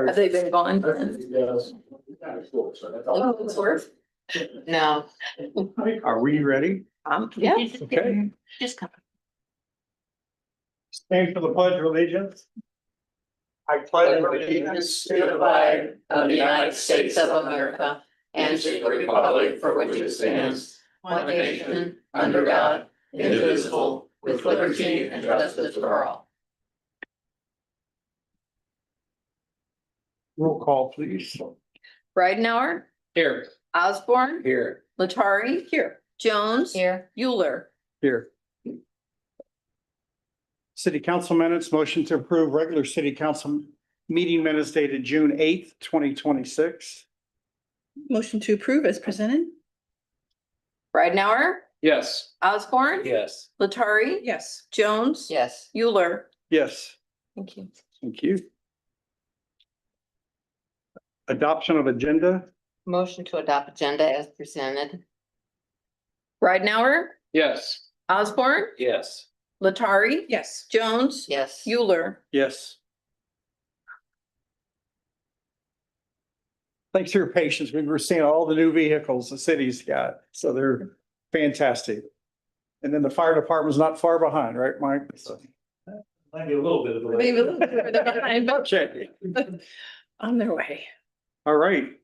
Have they been gone? Yes. Worth? No. Are we ready? Yeah. Okay. Just come. Stand for the pledge of allegiance. I Pledge allegiance to the flag of the United States of America and to the republic for which it stands, one nation, under God, indivisible, with liberty and justice for all. Roll call, please. Ridenhour, Here. Osborne, Here. Latari. Here. Jones. Here. Euler. Here. City council minutes, motion to approve regular city council meeting minutes dated June 8th, 2026. Motion to approve as presented? Ridenhour, Yes. Osborne. Yes. Latari. Yes. Jones. Yes. Euler. Yes, Thank you. thank you. Adoption of agenda. Motion to adopt agenda as presented. Ridenhour, Yes. Osborne, Yes. Latari. Yes. Jones. Yes. Euler. Yes. Thanks for your patience. We were seeing all the new vehicles the city's got, so they're fantastic. And then the fire department's not far behind, right, Mike? So- Maybe a little bit of Maybe a little bit further behind, but Okay. on their way. All right.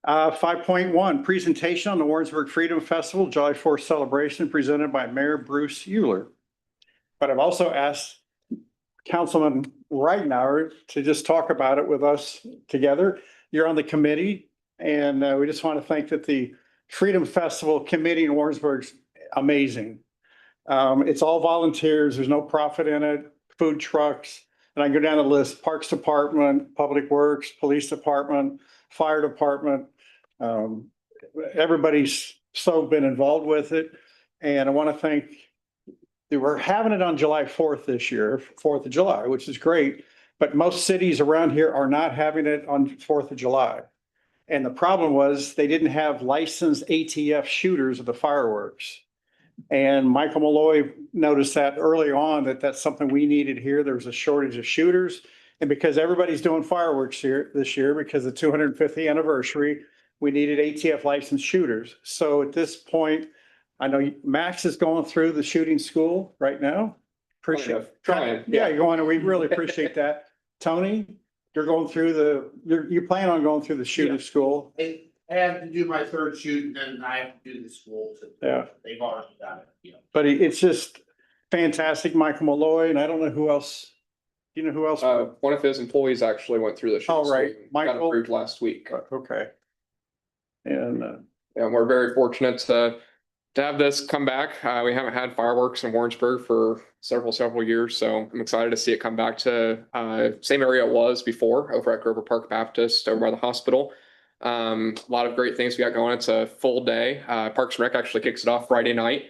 5.1, presentation on the Warrensburg Freedom Festival July 4th celebration presented by Mayor Bruce Euler. But I've also asked Councilman Ridenhour to just talk about it with us together. You're on the committee, and we just want to think that the Freedom Festival Committee in Warrensburg's amazing. It's all volunteers. There's no profit in it. Food trucks, and I can go down the list: Parks Department, Public Works, Police Department, Fire Department. Everybody's so been involved with it, and I want to thank. We're having it on July 4th this year, 4th of July, which is great. But most cities around here are not having it on 4th of July. And the problem was they didn't have licensed ATF shooters of the fireworks. And Michael Malloy noticed that early on that that's something we needed here. There was a shortage of shooters. And because everybody's doing fireworks here this year, because of the 250th anniversary, we needed ATF licensed shooters. So at this point, I know Max is going through the shooting school right now. Appreciate. Trying. Yeah, you're going, and we really appreciate that. Tony, you're going through you plan on going through the shooting school. I have to do my third shoot and then I have to do the school. Yeah. They've already done it, you know. But it's just fantastic. Michael Malloy, and I don't know who else. Do you know who else? One of his employees actually went through the shooting Oh, right. school and Michael? got approved last week. Okay. And And we're very fortunate to have this come back. We haven't had fireworks in Warrensburg for several years, so I'm excited to see it come back to same area it was before, over at Grover Park Baptist, over by the hospital. A lot of great things we got going. It's a full day. Parks and Rec actually kicks it off Friday night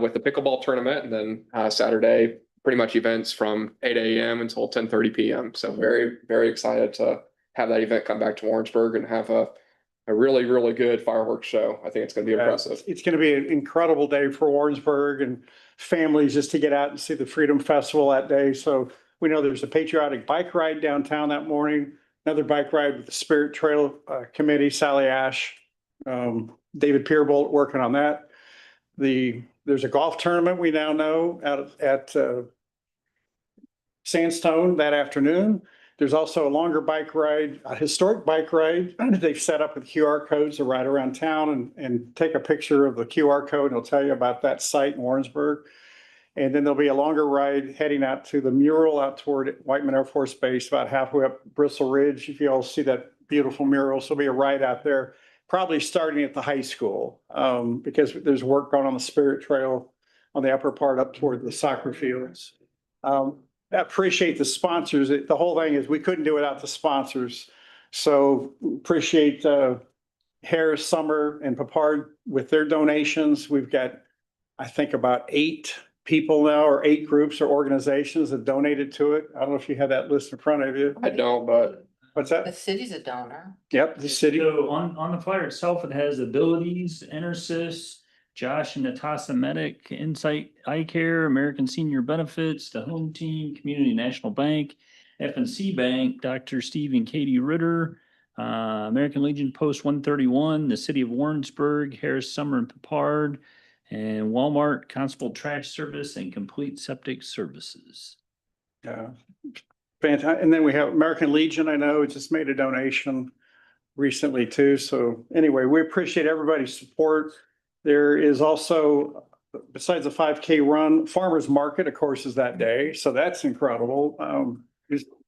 with the pickleball tournament, and then Saturday, pretty much events from 8 a.m. until 10:30 p.m. So very excited to have that event come back to Warrensburg and have a really good fireworks show. I think it's going to be impressive. it's going to be an incredible day for Warrensburg and families just to get out and see the Freedom Festival that day. So we know there's a patriotic bike ride downtown that morning, another bike ride with the Spirit Trail Committee, Sally Ash, David Peerbolt working on that. There's a golf tournament we now know out at Sandstone that afternoon. There's also a longer bike ride, a historic bike ride. They've set up with QR codes to ride around town and take a picture of the QR code. And it'll tell you about that site in Warrensburg. And then there'll be a longer ride heading out to the mural out toward Whiteman Air Force Base, about halfway up Bristle Ridge. If you all see that beautiful mural, so there'll be a ride out there, probably starting at the high school, because there's work going on the Spirit Trail on the upper part up toward the soccer fields. I appreciate the sponsors. The whole thing is we couldn't do it without the sponsors. So appreciate Harris, Summer, and Papard with their donations. We've got, I think, about 8 people now, or 8 groups or organizations that donated to it. I don't know if you have that list in front of you. I don't, but What's The that? city's a donor. Yep, the city. So on the flyer itself, it has Abilities, Intersys, Josh and Natasa Medic, Insight Eye Care, American Senior Benefits, the Home Team, Community National Bank, F&C Bank, Dr. Steve and Katie Ritter, American Legion Post 131, the City of Warrensburg, Harris Summer and Papard, and Walmart Constable Trash Service and Complete Septic Services. Fantastic. And then we have American Legion, I know, just made a donation recently too. So anyway, we appreciate everybody's support. There is also, besides the 5K run, farmers market, of course, is that day. So that's incredible.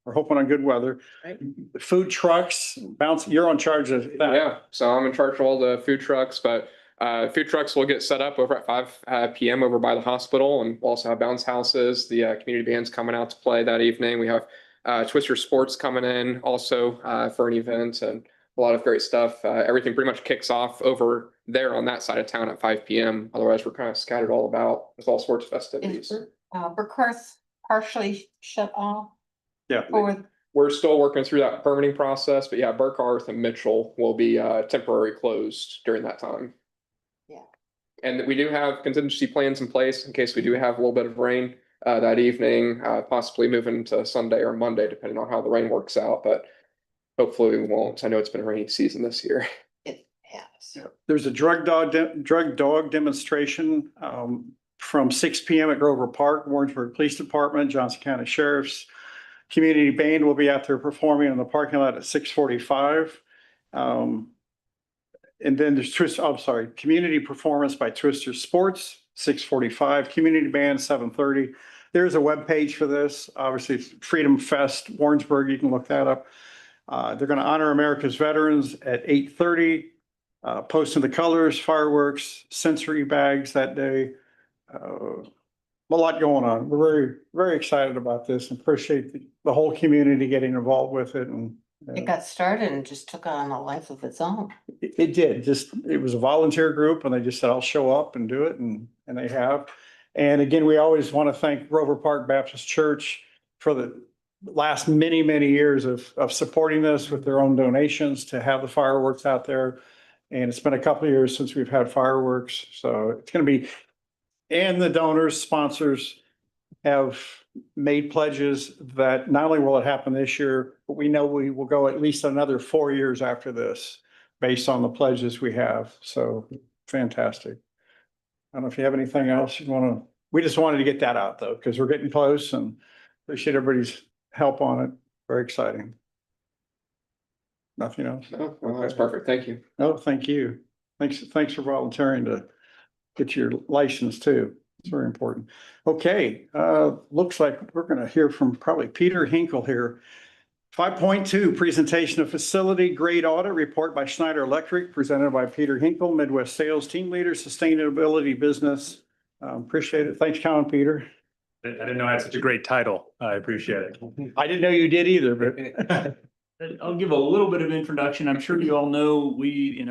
We're hoping on good weather. Right. Food trucks, bounce, you're on charge of that. Yeah, so I'm in charge of all the food trucks, but food trucks will get set up over at 5 p.m. over by the hospital, and we'll also have bounce houses. The community band's coming out to play that evening. We have Twister Sports coming in also for an event, and a lot of great stuff. Everything pretty much kicks off over there on that side of town at 5 p.m. Otherwise, we're kind of scattered all about with all sorts of festivities. Is Burkhurst partially shut off? Yeah. Or We're still working through that permitting process, but yeah, Burkhardt and Mitchell will be temporary closed during that time. Yeah. And we do have contingency plans in place in case we do have a little bit of rain that evening, possibly moving to Sunday or Monday, depending on how the rain works out. But hopefully we won't. I know it's been a rainy season this year. it has. Yeah. There's a drug dog demonstration from 6 p.m. at Grover Park, Warrensburg Police Department, Johnson County Sheriff's Community Band will be out there performing in the parking lot at 6:45. And then there's community performance by Twister Sports, 6:45, community band, 7:30. There's a web page for this. Obviously, it's Freedom Fest Warrensburg. You can look that up. They're going to honor America's veterans at 8:30, posting the colors, fireworks, sensory bags that day. A lot going on. We're very, very excited about this and appreciate the whole community getting involved with it. And It got started and just took on a life of its own. it did. It was a volunteer group and they just said, I'll show up and do it. And they have. And again, we always want to thank Grover Park Baptist Church for the last many, many years of supporting this with their own donations to have the fireworks out there. And it's been a couple of years since we've had fireworks. So it's going to be, and the donors, sponsors have made pledges that not only will it happen this year, but we know we will go at least another 4 years after this based on the pledges we have. So fantastic. I don't know if you have anything else you want to, we just wanted to get that out though, because we're getting close and appreciate everybody's help on it. Very exciting. Nothing else? No, well, that's perfect. Thank you. No, thank you. Thanks for volunteering to get your license too. It's very important. Okay, looks like we're going to hear from probably Peter Hinkle here. 5.2, presentation of facility grade audit report by Schneider Electric, presented by Peter Hinkle, Midwest Sales Team Leader, Sustainability Business. Appreciate it. Thanks, Colin, Peter. I didn't know I had such a great title. I appreciate it. I didn't know you did either, but I'll give a little bit of introduction. I'm sure you all know,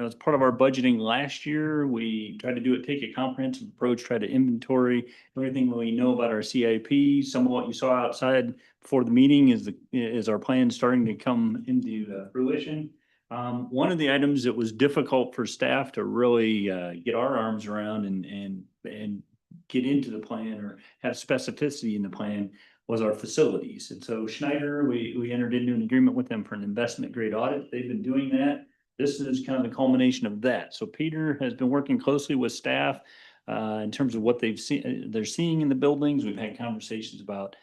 as part of our budgeting last year, we tried to take a comprehensive approach, try to inventory everything we know about our CIP. Some of what you saw outside before the meeting is our plan starting to come into fruition. One of the items that was difficult for staff to really get our arms around and get into the plan or have specificity in the plan was our facilities. And so Schneider, we entered into an agreement with them for an investment grade audit. They've been doing that. This is kind of the culmination of that. So Peter has been working closely with staff in terms of what they're seeing in the buildings. We've had conversations about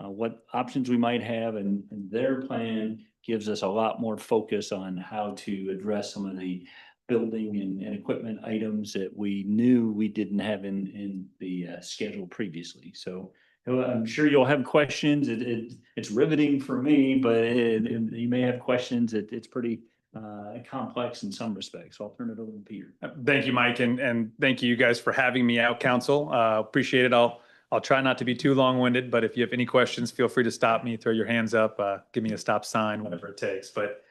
what options we might have, and their plan gives us a lot more focus on how to address some of the building and equipment items that we knew we didn't have in the schedule previously. So I'm sure you'll have questions. It's riveting for me, but you may have questions. It's pretty complex in some respects. So I'll turn it over to Peter. Thank you, Mike, and thank you guys for having me out, council. Appreciate it. I'll try not to be too long-winded, but if you have any questions, feel free to stop me, throw your hands up, give me a stop sign, whatever it takes. But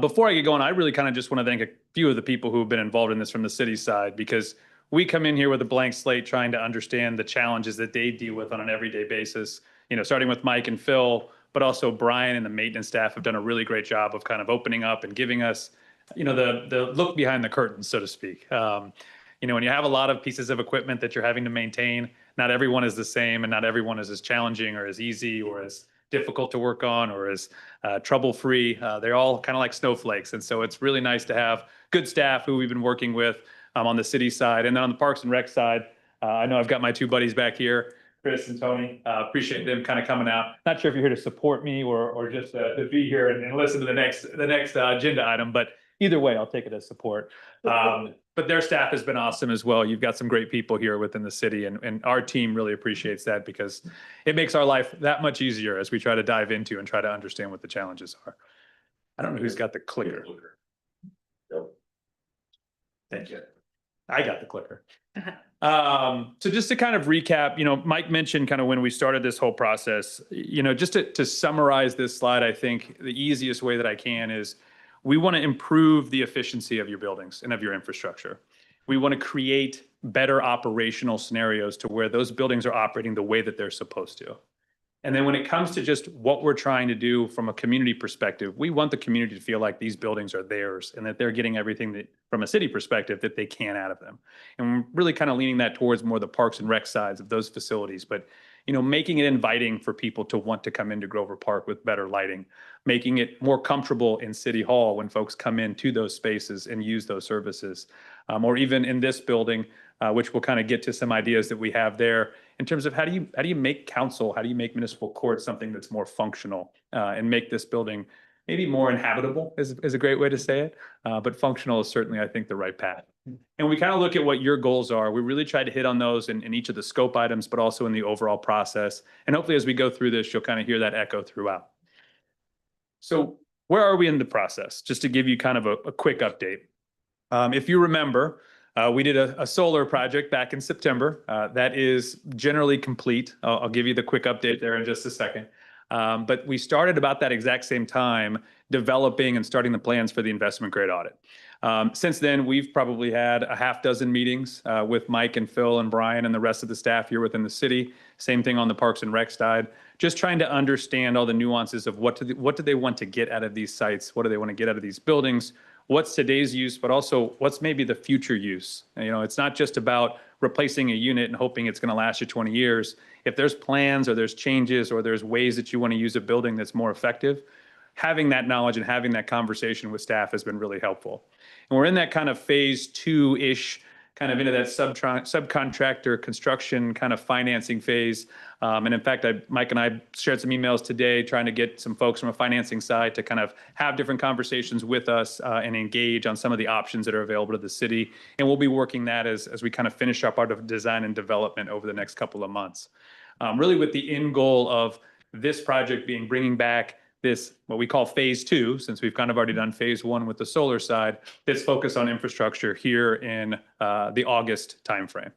before I get going, I really kind of just want to thank a few of the people who have been involved in this from the city side, because we come in here with a blank slate trying to understand the challenges that they deal with on an everyday basis, starting with Mike and Phil, but also Brian and the maintenance staff have done a really great job of kind of opening up and giving us, the look behind the curtains, so to speak. When you have a lot of pieces of equipment that you're having to maintain, not everyone is the same and not everyone is as challenging or as easy or as difficult to work on or as trouble-free. They're all kind of like snowflakes. And so it's really nice to have good staff who we've been working with on the city side. And then on the Parks and Rec side, I know I've got my two buddies back here, Chris and Tony. Appreciate them kind of coming out. Not sure if you're here to support me or just to be here and listen to the next agenda item, but either way, I'll take it as support. But their staff has been awesome as well. You've got some great people here within the city, and our team really appreciates that because it makes our life that much easier as we try to dive into and try to understand what the challenges are. I don't know who's got the clicker. Thank you. I got the clicker. So just to kind of recap, Mike mentioned kind of when we started this whole process, just to summarize this slide, I think the easiest way that I can is we want to improve the efficiency of your buildings and of your infrastructure. We want to create better operational scenarios to where those buildings are operating the way that they're supposed to. And then when it comes to just what we're trying to do from a community perspective, we want the community to feel like these buildings are theirs and that they're getting everything that, from a city perspective, that they can out of them. And we're really kind of leaning that towards more the Parks and Rec sides of those facilities, but making it inviting for people to want to come into Grover Park with better lighting, making it more comfortable in City Hall when folks come into those spaces and use those services, or even in this building, which we'll kind of get to some ideas that we have there in terms of how do you make council, how do you make municipal court something that's more functional and make this building maybe more inhabitable is a great way to say it, but functional is certainly, I think, the right path. And we kind of look at what your goals are. We really try to hit on those in each of the scope items, but also in the overall process. And hopefully as we go through this, you'll kind of hear that echo throughout. So where are we in the process? Just to give you kind of a quick update. If you remember, we did a solar project back in September. That is generally complete. I'll give you the quick update there in just a second. But we started about that exact same time developing and starting the plans for the investment grade audit. Since then, we've probably had a half dozen meetings with Mike and Phil and Brian and the rest of the staff here within the city. Same thing on the Parks and Rec side, just trying to understand all the nuances of what do they want to get out of these sites? What do they want to get out of these buildings? What's today's use, but also what's maybe the future use? It's not just about replacing a unit and hoping it's going to last you 20 years. If there's plans or there's changes or there's ways that you want to use a building that's more effective, having that knowledge and having that conversation with staff has been really helpful. And we're in that kind of phase 2-ish, kind of into that subcontractor construction kind of financing phase. And in fact, Mike and I shared some emails today trying to get some folks from a financing side to kind of have different conversations with us and engage on some of the options that are available to the city. And we'll be working that as we kind of finish up our design and development over the next couple of months. Really with the end goal of this project being bringing back this, what we call phase 2, since we've kind of already done phase 1 with the solar side, this focus on infrastructure here in the August timeframe.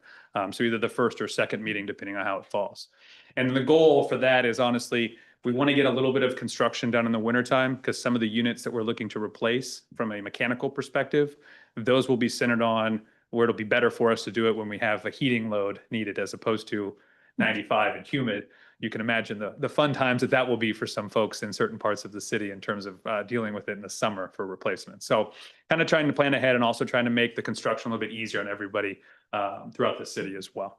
So either the first or second meeting, depending on how it falls. And the goal for that is honestly, we want to get a little bit of construction done in the wintertime because some of the units that we're looking to replace from a mechanical perspective, those will be centered on where it'll be better for us to do it when we have a heating load needed as opposed to 95 and humid. You can imagine the fun times that will be for some folks in certain parts of the city in terms of dealing with it in the summer for replacement. So kind of trying to plan ahead and also trying to make the construction a little bit easier on everybody throughout the city as well.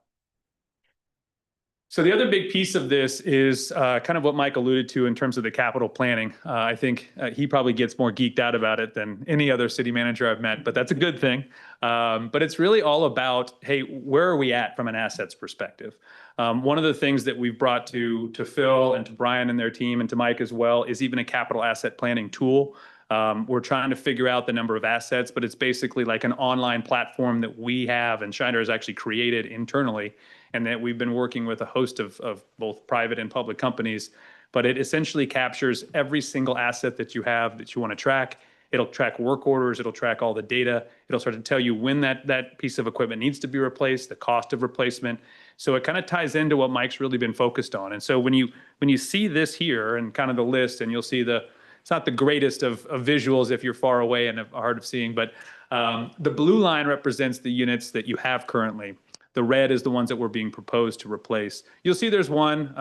So the other big piece of this is kind of what Mike alluded to in terms of the capital planning. I think he probably gets more geeked out about it than any other city manager I've met, but that's a good thing. But it's really all about, hey, where are we at from an assets perspective? One of the things that we've brought to Phil and to Brian and their team and to Mike as well is even a capital asset planning tool. We're trying to figure out the number of assets, but it's basically like an online platform that we have and Schneider has actually created internally, and that we've been working with a host of both private and public companies. But it essentially captures every single asset that you have that you want to track. It'll track work orders. It'll track all the data. It'll start to tell you when that piece of equipment needs to be replaced, the cost of replacement. So it kind of ties into what Mike's really been focused on. And so when you see this here and kind of the list, and you'll see it's not the greatest of visuals if you're far away and hard of seeing, but the blue line represents the units that you have currently. The red is the ones that were being proposed to replace. You'll see there's one.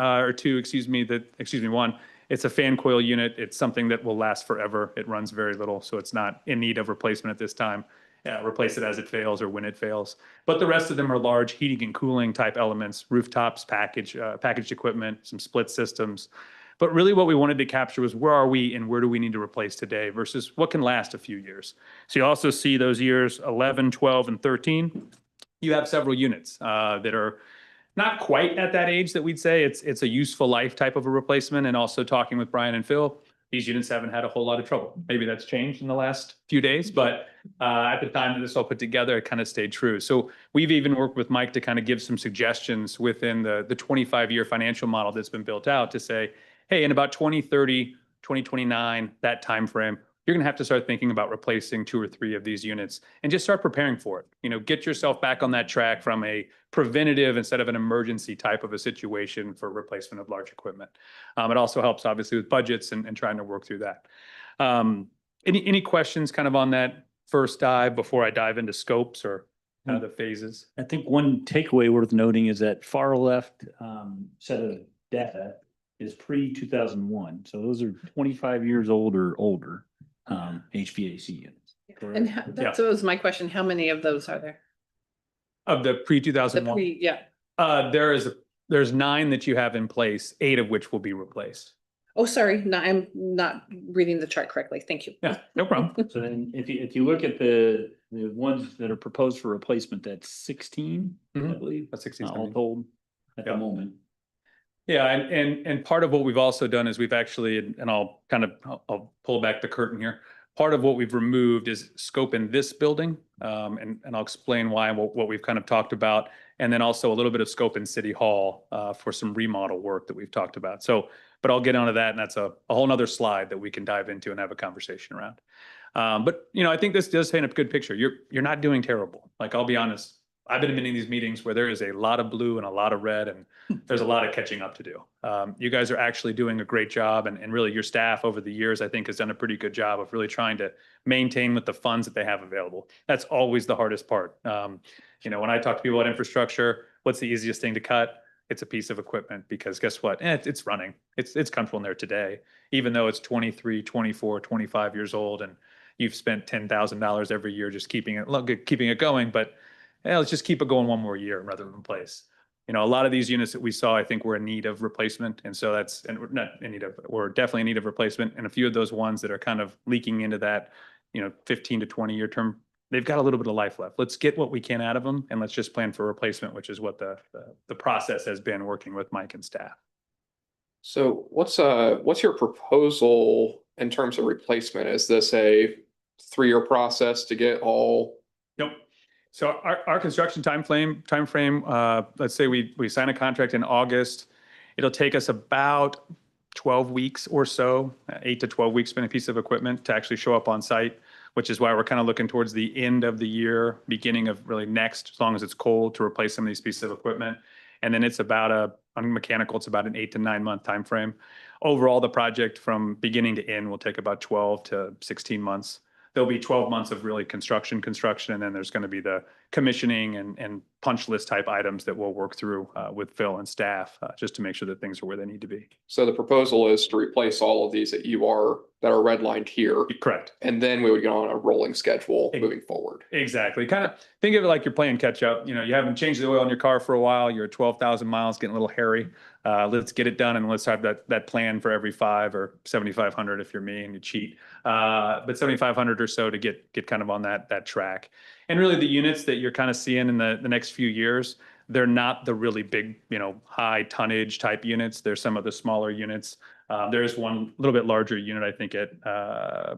It's a fan coil unit. It's something that will last forever. It runs very little, so it's not in need of replacement at this time. Replace it as it fails or when it fails. But the rest of them are large heating and cooling type elements, rooftops, packaged equipment, some split systems. But really what we wanted to capture was where are we and where do we need to replace today versus what can last a few years. So you also see those years 11, 12, and 13. You have several units that are not quite at that age that we'd say it's a useful life type of a replacement. And also talking with Brian and Phil, these units haven't had a whole lot of trouble. Maybe that's changed in the last few days, but at the time that this all put together, it kind of stayed true. So we've even worked with Mike to kind of give some suggestions within the 25-year financial model that's been built out to say, hey, in about 2030, 2029, that timeframe, you're going to have to start thinking about replacing 2 or 3 of these units and just start preparing for it. You know, get yourself back on that track from a preventative instead of an emergency type of a situation for replacement of large equipment. It also helps obviously with budgets and trying to work through that. Any questions kind of on that first dive before I dive into scopes or kind of the phases? I think one takeaway worth noting is that far left set of data is pre-2001. So those are 25 years old or older HVAC units. And that was my question. How many of those are there? Of the The pre-2001? yeah. There's 9 that you have in place, 8 of which will be replaced. Oh, sorry. No, I'm not reading the chart correctly. Thank you. Yeah, no problem. So then if you look at the ones that are proposed for replacement, that's 16, I Mhm. believe, That's 16. all told at the Yeah. moment. Yeah, and part of what we've also done is we've actually, and I'll pull back the curtain here. Part of what we've removed is scope in this building, and I'll explain why and what we've kind of talked about, and then also a little bit of scope in City Hall for some remodel work that we've talked about. So, but I'll get onto that, and that's a whole nother slide that we can dive into and have a conversation around. But you know, I think this does paint a good picture. You're not doing terrible. Like, I'll be honest, I've been in many of these meetings where there is a lot of blue and a lot of red, and there's a lot of catching up to do. You guys are actually doing a great job, and really your staff over the years, I think, has done a pretty good job of really trying to maintain with the funds that they have available. That's always the hardest part. You know, when I talk to people about infrastructure, what's the easiest thing to cut? It's a piece of equipment, because guess what? It's running. It's comfortable in there today, even though it's 23, 24, 25 years old, and you've spent $10,000 every year just keeping it going. But let's just keep it going one more year rather than replace. You know, a lot of these units that we saw, I think, were in need of replacement. And so we're definitely in need of replacement. And a few of those ones that are kind of leaking into that, 15 to 20 year term, they've got a little bit of life left. Let's get what we can out of them, and let's just plan for replacement, which is what the process has been working with Mike and staff. So what's your proposal in terms of replacement? Is this a 3-year process to get all? Nope. So our construction timeframe, let's say we sign a contract in August. It'll take us about 12 weeks or so, 8 to 12 weeks, spend a piece of equipment to actually show up on site, which is why we're kind of looking towards the end of the year, beginning of really next, as long as it's cold, to replace some of these pieces of equipment. And then it's about on mechanical, it's about an 8 to 9 month timeframe. Overall, the project from beginning to end will take about 12 to 16 months. There'll be 12 months of really construction, and then there's going to be the commissioning and punch list type items that we'll work through with Phil and staff, just to make sure that things are where they need to be. So the proposal is to replace all of these that are redlined here. Correct. And then we would go on a rolling schedule moving forward. Exactly. Kind of think of it like you're playing catch up. You know, you haven't changed the oil in your car for a while. You're at 12,000 miles, getting a little hairy. Let's get it done, and let's have that plan for every 5 or 7,500 if you're me and you cheat. But 7,500 or so to get kind of on that track. And really the units that you're kind of seeing in the next few years, they're not the really big, high tonnage type units. There's some of the smaller units. There is one little bit larger unit, I think, at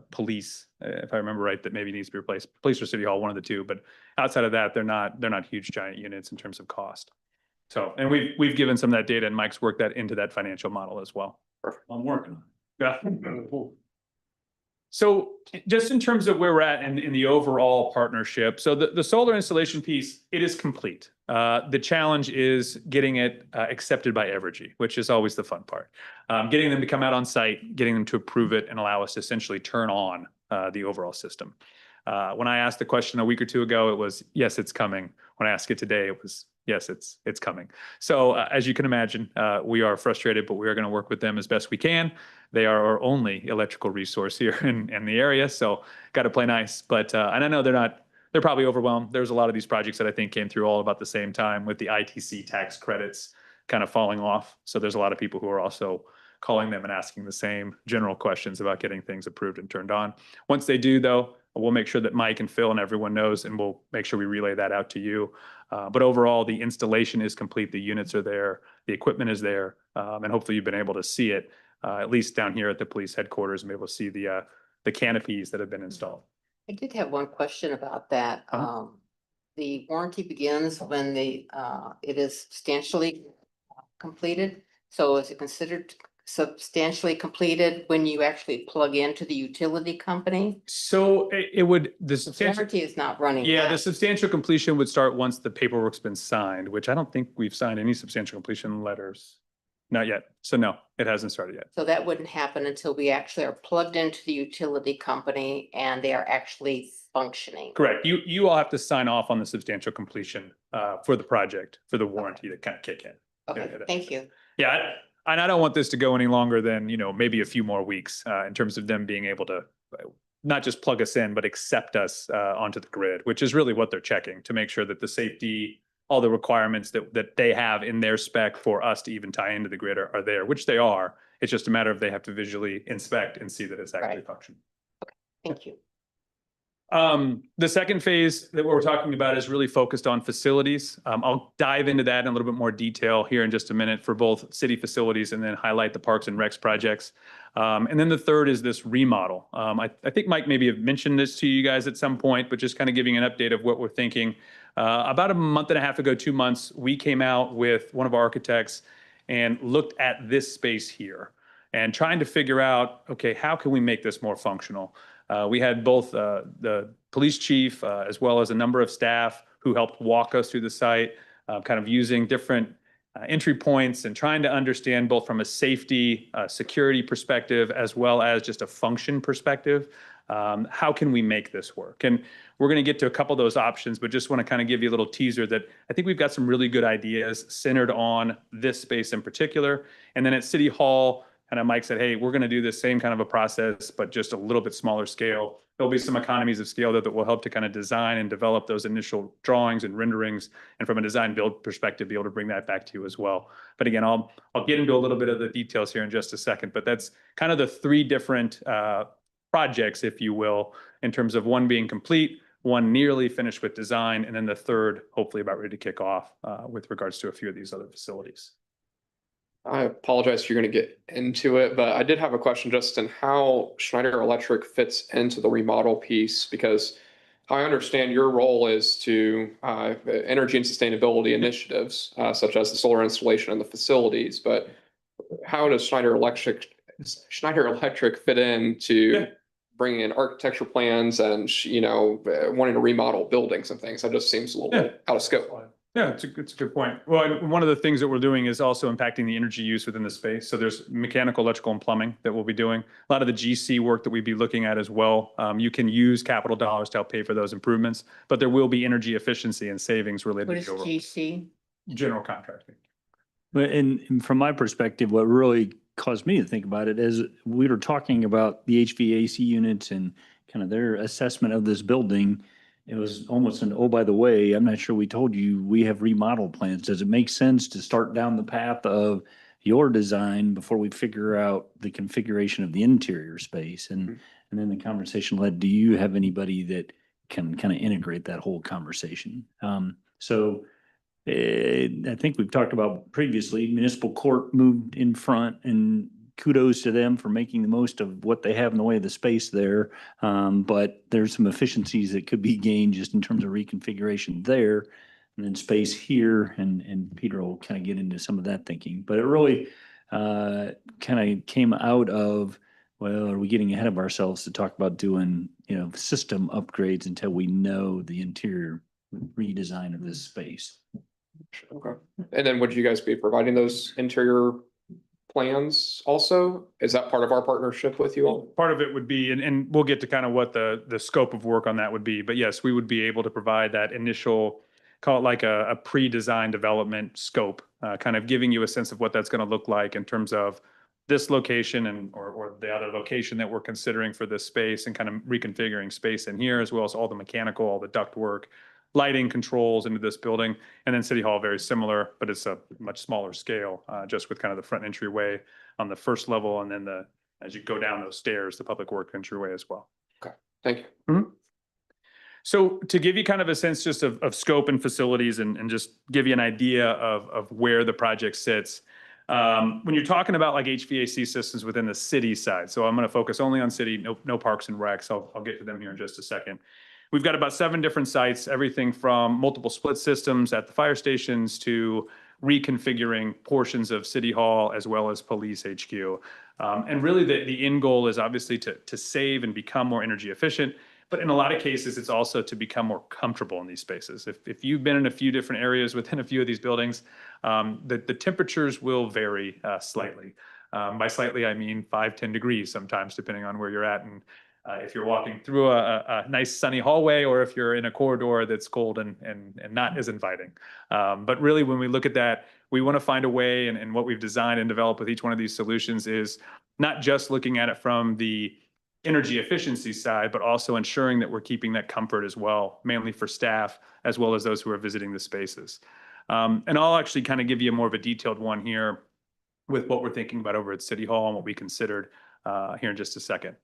police, if I remember right, that maybe needs to be replaced. Police or City Hall, one of the two. But outside of that, they're not huge giant units in terms of cost. So, and we've given some of that data, and Mike's worked that into that financial model as well. I'm working on Yeah. So just in terms of where we're at in the overall partnership, so the solar installation piece, it is complete. The challenge is getting it accepted by Evergy, which is always the fun part. Getting them to come out on site, getting them to approve it and allow us to essentially turn on the overall system. When I asked the question a week or two ago, it was, yes, it's coming. When I asked it today, it was, yes, it's coming. So as you can imagine, we are frustrated, but we are going to work with them as best we can. They are our only electrical resource here in the area, so got to play nice. But and I know they're probably overwhelmed. There's a lot of these projects that I think came through all about the same time with the ITC tax credits kind of falling off. So there's a lot of people who are also calling them and asking the same general questions about getting things approved and turned on. Once they do, though, we'll make sure that Mike and Phil and everyone knows, and we'll make sure we relay that out to you. But overall, the installation is complete. The units are there. The equipment is there. And hopefully you've been able to see it, at least down here at the police headquarters, and be able to see the canopies that have been installed. I did have one question about that. The warranty begins when it is substantially completed. So is it considered substantially completed when you actually plug into the utility company? So it would, the The substantial, warranty is not running. yeah, the now. substantial completion would start once the paperwork's been signed, which I don't think we've signed any substantial completion letters. Not yet. So no, it hasn't started yet. So that wouldn't happen until we actually are plugged into the utility company and they are actually functioning. Correct. You all have to sign off on the substantial completion for the project, for the warranty to kind of kick in. Okay, Yeah, thank you. Yeah, and I don't want this to go any longer than, maybe a few more weeks in terms of them being able to not just plug us in, but accept us onto the grid, which is really what they're checking to make sure that the safety, all the requirements that they have in their spec for us to even tie into the grid are there, which they are. It's just a matter of they have to visually inspect and see that it's actually Right. functioning. Thank you. The second phase that we're talking about is really focused on facilities. I'll dive into that in a little bit more detail here in just a minute for both city facilities and then highlight the parks and recs projects. And then the third is this remodel. I think Mike maybe have mentioned this to you guys at some point, but just kind of giving an update of what we're thinking. About a month and a half ago, 2 months, we came out with one of our architects and looked at this space here and trying to figure out, okay, how can we make this more functional? We had both the police chief as well as a number of staff who helped walk us through the site, kind of using different entry points and trying to understand both from a safety, security perspective, as well as just a function perspective. How can we make this work? And we're going to get to a couple of those options, but just want to kind of give you a little teaser that I think we've got some really good ideas centered on this space in particular. And then at City Hall, and Mike said, hey, we're going to do the same kind of a process, but just a little bit smaller scale. There'll be some economies of scale that will help to kind of design and develop those initial drawings and renderings. And from a design build perspective, be able to bring that back to you as well. But again, I'll get into a little bit of the details here in just a second, but that's kind of the three different projects, if you will, in terms of one being complete, one nearly finished with design, and then the third hopefully about ready to kick off with regards to a few of these other facilities. I apologize if you're going to get into it, but I did have a question just in how Schneider Electric fits into the remodel piece, because I understand your role is to energy and sustainability initiatives, such as the solar installation in the facilities, but how does Schneider Electric fit into bringing in architecture plans and, wanting to remodel buildings and things? That just seems a little bit out of scope. Yeah, it's a good point. Well, one of the things that we're doing is also impacting the energy use within the space. So there's mechanical, electrical, and plumbing that we'll be doing. A lot of the GC work that we'd be looking at as well. You can use capital dollars to help pay for those improvements, but there will be energy efficiency and savings related What to is the overall GC? general contracting. But and from my perspective, what really caused me to think about it is we were talking about the HVAC units and kind of their assessment of this building. It was almost an, oh, by the way, I'm not sure we told you, we have remodel plans. Does it make sense to start down the path of your design before we figure out the configuration of the interior space? And then the conversation led, do you have anybody that can kind of integrate that whole conversation? I think we've talked about previously, municipal court moved in front, and kudos to them for making the most of what they have in the way of the space there. But there's some efficiencies that could be gained just in terms of reconfiguration there. And then space here, and Peter will kind of get into some of that thinking. But it really kind of came out of, well, are we getting ahead of ourselves to talk about doing, system upgrades until we know the interior redesign of this space? Okay. And then would you guys be providing those interior plans also? Is that part of our partnership with you all? Part of it would be, and we'll get to kind of what the scope of work on that would be, but yes, we would be able to provide that initial, call it like a pre-design development scope, kind of giving you a sense of what that's going to look like in terms of this location and or the other location that we're considering for this space, and kind of reconfiguring space in here, as well as all the mechanical, all the duct work, lighting controls into this building. And then City Hall, very similar, but it's a much smaller scale, just with kind of the front entryway on the first level, and then as you go down those stairs, the public work entryway as well. Thank you. So to give you kind of a sense just of scope and facilities and just give you an idea of where the project sits. When you're talking about like HVAC systems within the city side, so I'm going to focus only on city, no parks and recs. I'll get to them here in just a second. We've got about 7 different sites, everything from multiple split systems at the fire stations to reconfiguring portions of City Hall as well as Police HQ. And really the end goal is obviously to save and become more energy efficient. But in a lot of cases, it's also to become more comfortable in these spaces. If you've been in a few different areas within a few of these buildings, the temperatures will vary slightly. By slightly, I mean 5-10 degrees sometimes, depending on where you're at. And if you're walking through a nice sunny hallway, or if you're in a corridor that's cold and not as inviting. But really, when we look at that, we want to find a way, and what we've designed and developed with each one of these solutions is not just looking at it from the energy efficiency side, but also ensuring that we're keeping that comfort as well, mainly for staff, as well as those who are visiting the spaces. And I'll actually kind of give you more of a detailed one here with what we're thinking about over at City Hall and what we considered here in just a second.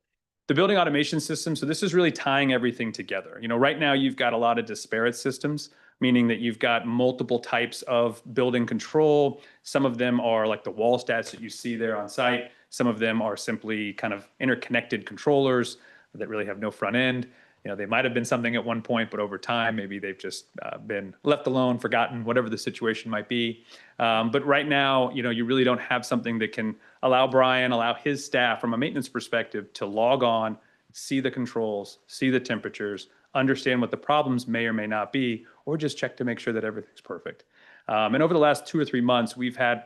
The building automation system, so this is really tying everything together. You know, right now you've got a lot of disparate systems, meaning that you've got multiple types of building control. Some of them are like the wall stats that you see there on site. Some of them are simply kind of interconnected controllers that really have no front end. You know, they might have been something at one point, but over time, maybe they've just been left alone, forgotten, whatever the situation might be. But right now, you know, you really don't have something that can allow his staff from a maintenance perspective to log on, see the controls, see the temperatures, understand what the problems may or may not be, or just check to make sure that everything's perfect. And over the last 2 or 3 months, we've had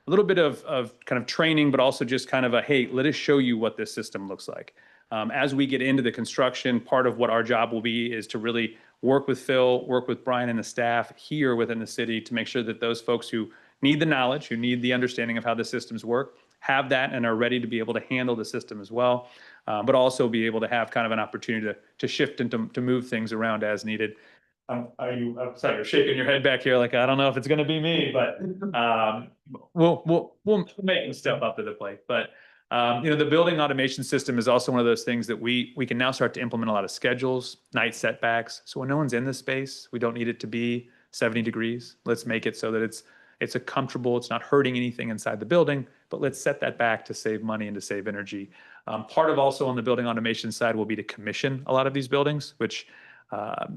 a little bit of kind of training, but also just kind of hey, let us show you what this system looks like. As we get into the construction, part of what our job will be is to really work with Phil, work with Brian and the staff here within the city to make sure that those folks who need the knowledge, who need the understanding of how the systems work, have that and are ready to be able to handle the system as well, but also be able to have kind of an opportunity to shift and to move things around as needed. I'm sorry, you're shaking your head back here like, I don't know if it's going to be me, but we'll make step up to the plate. But you know, the building automation system is also one of those things that we can now start to implement a lot of schedules, night setbacks. So when no one's in the space, we don't need it to be 70 degrees. Let's make it so that it's a comfortable, it's not hurting anything inside the building, but let's set that back to save money and to save energy. Part of also on the building automation side will be to commission a lot of these buildings, which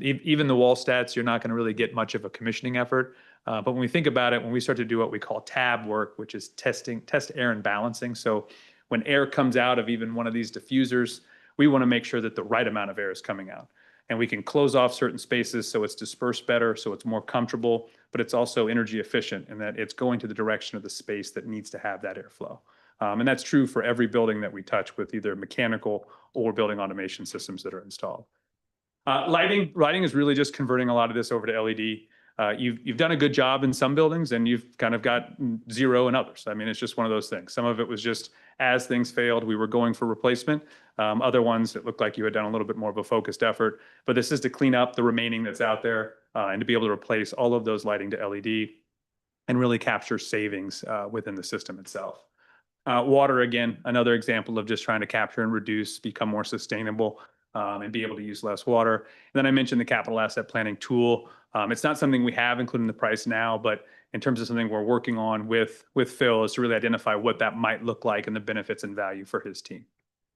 even the wall stats, you're not going to really get much of a commissioning effort. But when we think about it, when we start to do what we call tab work, which is test air and balancing. So when air comes out of even one of these diffusers, we want to make sure that the right amount of air is coming out. And we can close off certain spaces so it's dispersed better, so it's more comfortable, but it's also energy efficient in that it's going to the direction of the space that needs to have that airflow. And that's true for every building that we touch with either mechanical or building automation systems that are installed. Lighting is really just converting a lot of this over to LED. You've done a good job in some buildings and you've kind of got 0 in others. I mean, it's just one of those things. Some of it was just as things failed, we were going for replacement. Other ones, it looked like you had done a little bit more of a focused effort, but this is to clean up the remaining that's out there and to be able to replace all of those lighting to LED and really capture savings within the system itself. Water, again, another example of just trying to capture and reduce, become more sustainable. And be able to use less water. And then I mentioned the capital asset planning tool. It's not something we have included in the price now, but in terms of something we're working on with Phil is to really identify what that might look like and the benefits and value for his team.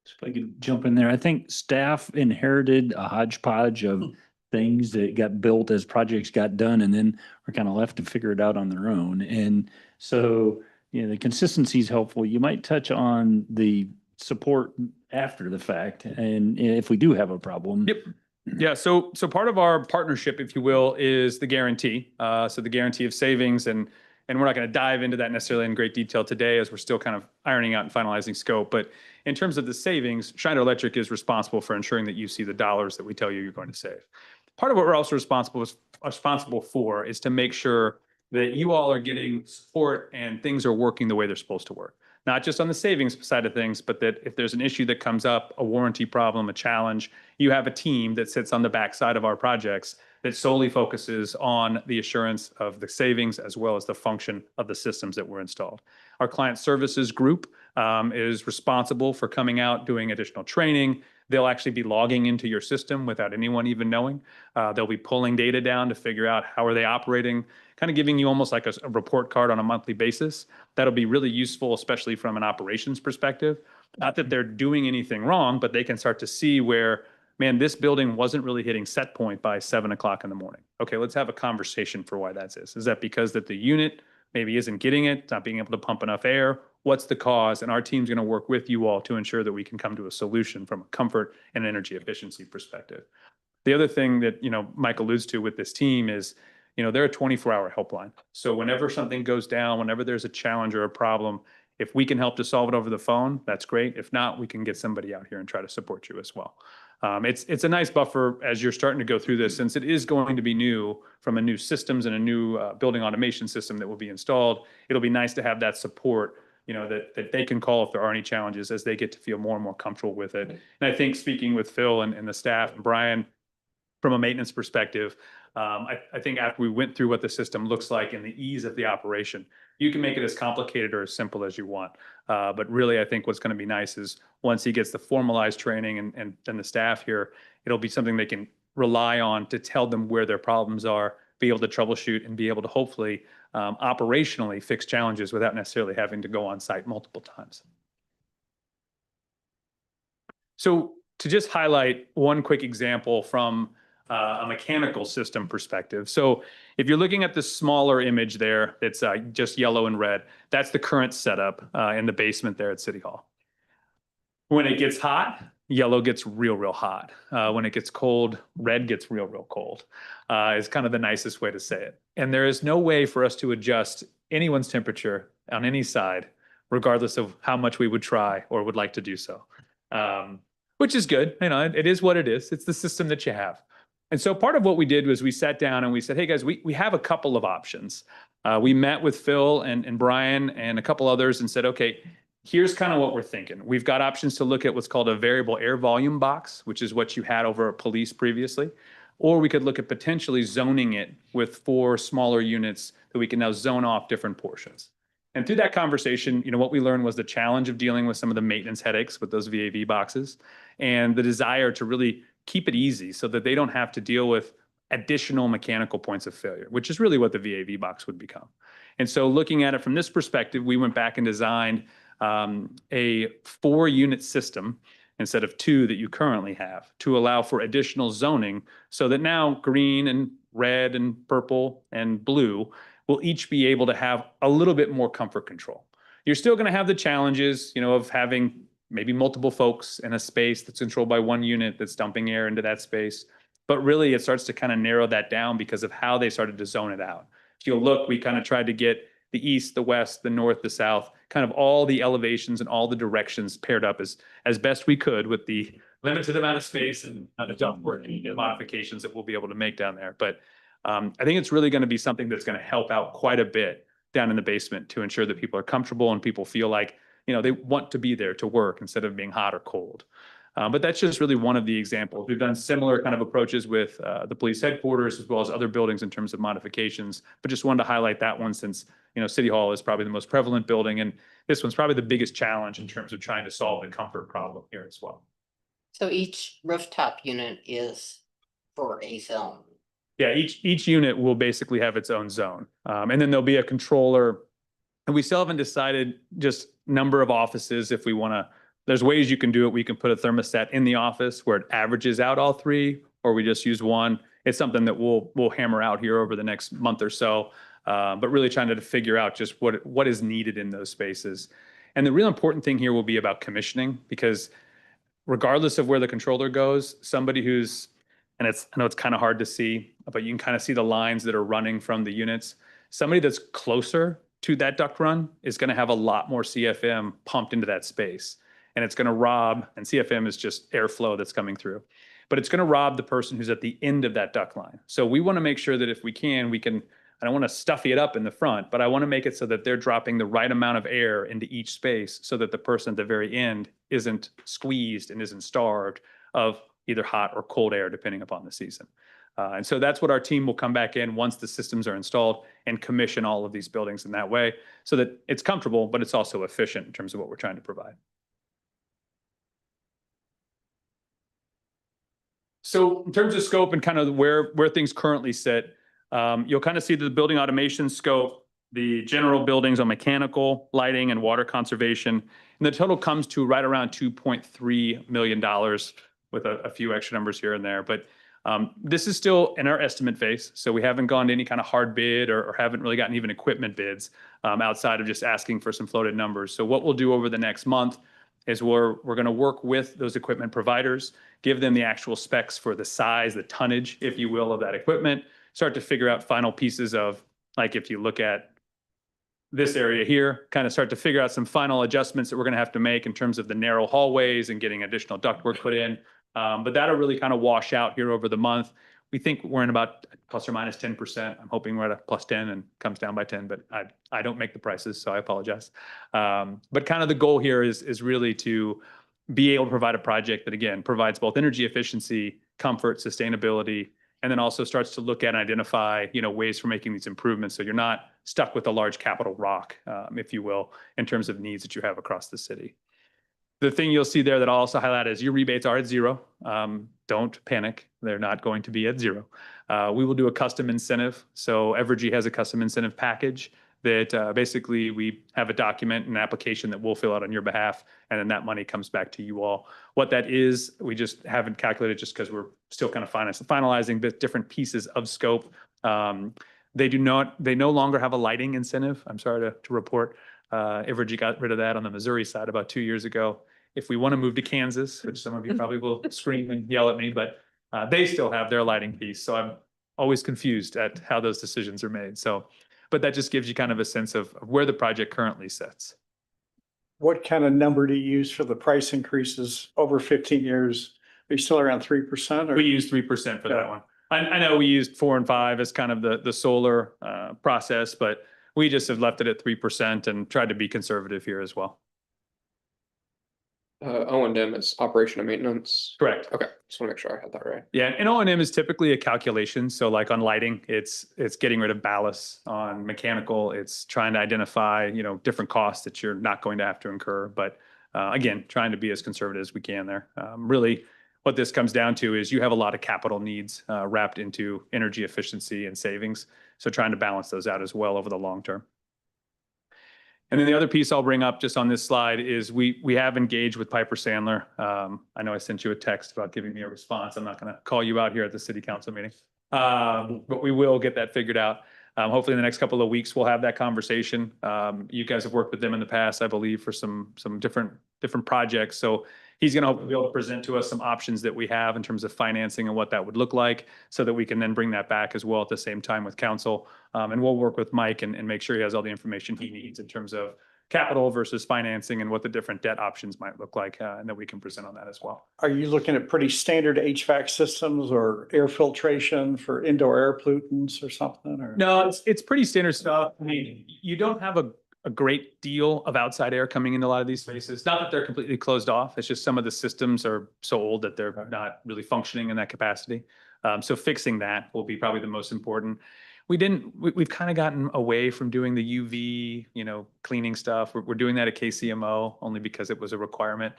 If I could jump in there, I think staff inherited a hodgepodge of things that got built as projects got done, and then were kind of left to figure it out on their own. And so, you know, the consistency is helpful. You might touch on the support after the fact, and if we do have a problem. Yep. Yeah. So part of our partnership, if you will, is the guarantee. So the guarantee of savings, and we're not going to dive into that necessarily in great detail today, as we're still kind of ironing out and finalizing scope. But in terms of the savings, Schneider Electric is responsible for ensuring that you see the dollars that we tell you you're going to save. Part of what we're also responsible for is to make sure that you all are getting support and things are working the way they're supposed to work. Not just on the savings side of things, but that if there's an issue that comes up, a warranty problem, a challenge, you have a team that sits on the backside of our projects that solely focuses on the assurance of the savings as well as the function of the systems that were installed. Our client services group is responsible for coming out, doing additional training. They'll actually be logging into your system without anyone even knowing. They'll be pulling data down to figure out how are they operating, kind of giving you almost like a report card on a monthly basis. That'll be really useful, especially from an operations perspective. Not that they're doing anything wrong, but they can start to see where, man, this building wasn't really hitting set point by 7 o'clock in the morning. Okay, let's have a conversation for why that is. Is that because that the unit maybe isn't getting it, not being able to pump enough air? What's the cause? And our team's going to work with you all to ensure that we can come to a solution from a comfort and energy efficiency perspective. The other thing that, Mike alludes to with this team is, they're a 24-hour helpline. So whenever something goes down, whenever there's a challenge or a problem, if we can help to solve it over the phone, that's great. If not, we can get somebody out here and try to support you as well. It's a nice buffer as you're starting to go through this, since it is going to be new from a new systems and a new building automation system that will be installed. It'll be nice to have that support, that they can call if there are any challenges as they get to feel more and more comfortable with it. And I think speaking with Phil and the staff and Brian, from a maintenance perspective, I think after we went through what the system looks like and the ease of the operation, you can make it as complicated or as simple as you want. But really, I think what's going to be nice is once he gets the formalized training and the staff here, it'll be something they can rely on to tell them where their problems are, be able to troubleshoot, and be able to hopefully operationally fix challenges without necessarily having to go on site multiple times. So to just highlight one quick example from a mechanical system perspective. So if you're looking at the smaller image there, it's just yellow and red. That's the current setup in the basement there at City Hall. When it gets hot, yellow gets real hot. When it gets cold, red gets real cold. Is kind of the nicest way to say it. And there is no way for us to adjust anyone's temperature on any side, regardless of how much we would try or would like to do so. Which is good. It is what it is. It's the system that you have. And so part of what we did was we sat down and we said, hey guys, we have a couple of options. We met with Phil and Brian and a couple others and said, okay, here's kind of what we're thinking. We've got options to look at what's called a variable air volume box, which is what you had over at police previously. Or we could look at potentially zoning it with 4 smaller units that we can now zone off different portions. And through that conversation, what we learned was the challenge of dealing with some of the maintenance headaches with those VAV boxes and the desire to really keep it easy so that they don't have to deal with additional mechanical points of failure, which is really what the VAV box would become. And so looking at it from this perspective, we went back and designed a 4-unit system instead of 2 that you currently have to allow for additional zoning so that now green and red and purple and blue will each be able to have a little bit more comfort control. You're still going to have the challenges, of having maybe multiple folks in a space that's controlled by 1 unit that's dumping air into that space. But really, it starts to kind of narrow that down because of how they started to zone it out. If you'll look, we kind of tried to get the east, the west, the north, the south, kind of all the elevations and all the directions paired up as best we could with the limited amount of space and the jump work and modifications that we'll be able to make down there. But I think it's really going to be something that's going to help out quite a bit down in the basement to ensure that people are comfortable and people feel like, they want to be there to work instead of being hot or cold. But that's just really one of the examples. We've done similar kind of approaches with the police headquarters as well as other buildings in terms of modifications, but just wanted to highlight that one since, City Hall is probably the most prevalent building. And this one's probably the biggest challenge in terms of trying to solve the comfort problem here as well. So each rooftop unit is for a zone. Yeah, each unit will basically have its own zone. And then there'll be a controller. And we still haven't decided just number of offices if we want to. There's ways you can do it. We can put a thermostat in the office where it averages out all 3, or we just use 1. It's something that we'll hammer out here over the next month or so. But really trying to figure out just what is needed in those spaces. And the real important thing here will be about commissioning, because regardless of where the controller goes, somebody who's, and I know it's kind of hard to see, but you can kind of see the lines that are running from the units. Somebody that's closer to that duct run is going to have a lot more CFM pumped into that space. And it's going to rob, and CFM is just airflow that's coming through, but it's going to rob the person who's at the end of that duct line. So we want to make sure that if we can, I don't want to stuffy it up in the front, but I want to make it so that they're dropping the right amount of air into each space so that the person at the very end isn't squeezed and isn't starved of either hot or cold air, depending upon the season. And so that's what our team will come back in once the systems are installed and commission all of these buildings in that way so that it's comfortable, but it's also efficient in terms of what we're trying to provide. So in terms of scope and kind of where things currently sit, you'll kind of see the building automation scope, the general buildings on mechanical, lighting, and water conservation. And the total comes to right around $2.3 million with a few extra numbers here and there. But this is still in our estimate phase. So we haven't gone to any kind of hard bid or haven't really gotten even equipment bids outside of just asking for some floated numbers. So what we'll do over the next month is we're going to work with those equipment providers, give them the actual specs for the size, the tonnage, if you will, of that equipment, start to figure out final pieces of, like if you look at this area here, kind of start to figure out some final adjustments that we're going to have to make in terms of the narrow hallways and getting additional ductwork put in. But that'll really kind of wash out here over the month. We think we're in about plus or minus 10%. I'm hoping we're at a plus 10 and comes down by 10, but I don't make the prices, so I apologize. But kind of the goal here is really to be able to provide a project that, again, provides both energy efficiency, comfort, sustainability, and then also starts to look at and identify, ways for making these improvements. So you're not stuck with a large capital rock, if you will, in terms of needs that you have across the city. The thing you'll see there that I'll also highlight is your rebates are at zero. Don't panic. They're not going to be at zero. We will do a custom incentive. So Evergy has a custom incentive package that basically we have a document, an application that we'll fill out on your behalf, and then that money comes back to you all. What that is, we just haven't calculated just because we're still kind of finalizing different pieces of scope. They no longer have a lighting incentive. I'm sorry to report. Evergy got rid of that on the Missouri side about 2 years ago. If we want to move to Kansas, which some of you probably will scream and yell at me, but they still have their lighting piece. So I'm always confused at how those decisions are made. But that just gives you kind of a sense of where the project currently sits. What kind of number do you use for the price increases over 15 years? Are you still around 3%? We use 3% for that one. I know we used 4 and 5 as kind of the solar process, but we just have left it at 3% and tried to be conservative here as well. O&M is operation and maintenance. Correct. Okay, just want to make sure I had that right. Yeah, and O&M is typically a calculation. So like on lighting, it's getting rid of ballast. On mechanical, it's trying to identify, different costs that you're not going to have to incur. But again, trying to be as conservative as we can there. Really, what this comes down to is you have a lot of capital needs wrapped into energy efficiency and savings. So trying to balance those out as well over the long term. And then the other piece I'll bring up just on this slide is we have engaged with Piper Sandler. I know I sent you a text about giving me a response. I'm not going to call you out here at the city council meeting, but we will get that figured out. Hopefully in the next couple of weeks, we'll have that conversation. You guys have worked with them in the past, I believe, for some different projects. So he's going to be able to present to us some options that we have in terms of financing and what that would look like so that we can then bring that back as well at the same time with council. And we'll work with Mike and make sure he has all the information he needs in terms of capital versus financing and what the different debt options might look like, and that we can present on that as well. Are you looking at pretty standard HVAC systems or air filtration for indoor air pollutants or something? Or? No, it's pretty standard stuff. I mean, you don't have a great deal of outside air coming into a lot of these spaces. Not that they're completely closed off. It's just some of the systems are so old that they're not really functioning in that capacity. So fixing that will be probably the most important. We've kind of gotten away from doing the UV, cleaning stuff. We're doing that at KCMO only because it was a requirement.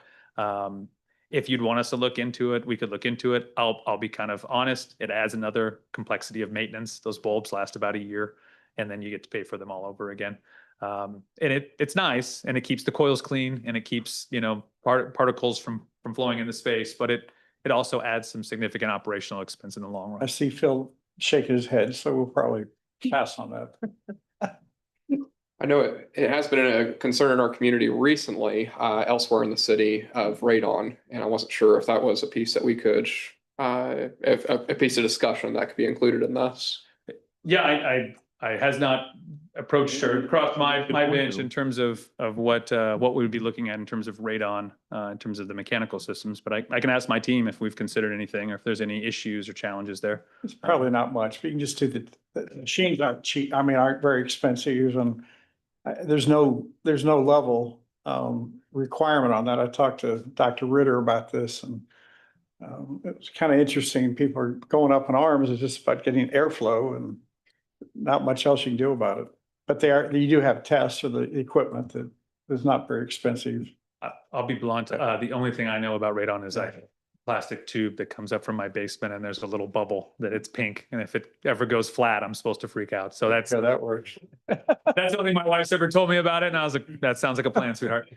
If you'd want us to look into it, we could look into it. I'll be kind of honest. It adds another complexity of maintenance. Those bulbs last about a year and then you get to pay for them all over again. And it's nice and it keeps the coils clean and it keeps, particles from flowing into space, but it also adds some significant operational expense in the long run. I see Phil shaking his head, so we'll probably pass on that. I know it has been a concern in our community recently, elsewhere in the city of radon, and I wasn't sure if that was a piece that we could, if a piece of discussion that could be included in this. Yeah, I has not approached or crossed my bench in terms of what we would be looking at in terms of radon, in terms of the mechanical systems. But I can ask my team if we've considered anything or if there's any issues or challenges there. It's probably not much, but you can just do the machines aren't cheap. I mean, aren't very expensive. Using there's no level requirement on that. I talked to Dr. Ritter about this, and It was kind of interesting. People are going up in arms. It's just about getting airflow and not much else you can do about it. But you do have tests for the equipment that is not very expensive. I'll be blunt. The only thing I know about radon is I have a plastic tube that comes up from my basement and there's a little bubble that it's pink. And if it ever goes flat, I'm supposed to freak out. So that's Yeah, that works. that's the only thing my wife's ever told me about it. And I was like, that sounds like a plan, sweetheart.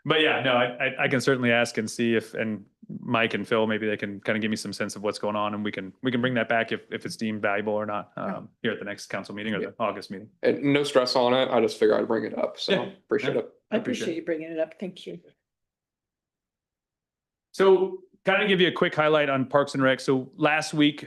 But yeah, no, I can certainly ask and see if, and Mike and Phil, maybe they can kind of give me some sense of what's going on and we can bring that back if it's deemed valuable or not, here at the next council meeting or the August meeting. And no stress on it. I just figured I'd bring it up. So Yeah. appreciate it. I appreciate you bringing it up. Thank you. So kind of give you a quick highlight on Parks and Rec. So last week,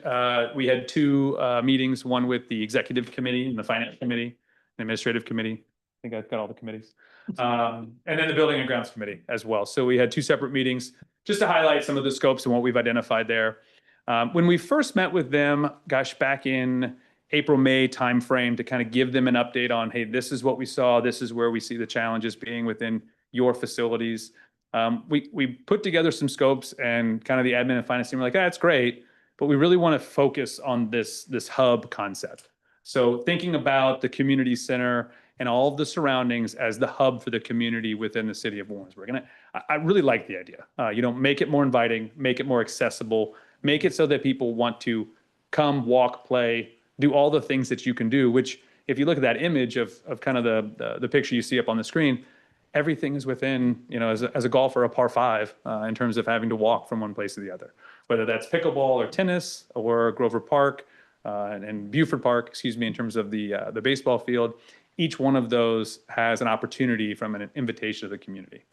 we had two meetings, one with the executive committee and the finance committee, and administrative committee. I think I've got all the committees. And then the building and grounds committee as well. So we had two separate meetings just to highlight some of the scopes and what we've identified there. When we first met with them, gosh, back in April, May timeframe to kind of give them an update on, hey, this is what we saw. This is where we see the challenges being within your facilities. We put together some scopes and kind of the admin and finance team were like, that's great, but we really want to focus on this hub concept. So thinking about the community center and all of the surroundings as the hub for the community within the city of Warrensburg. And I really like the idea. Make it more inviting, make it more accessible, make it so that people want to come, walk, play, do all the things that you can do, which if you look at that image of kind of the picture you see up on the screen, everything is within, as a golfer, a par five in terms of having to walk from one place to the other, whether that's pickleball or tennis or Grover Park and Buford Park, excuse me, in terms of the baseball field. Each one of those has an opportunity from an invitation to the community.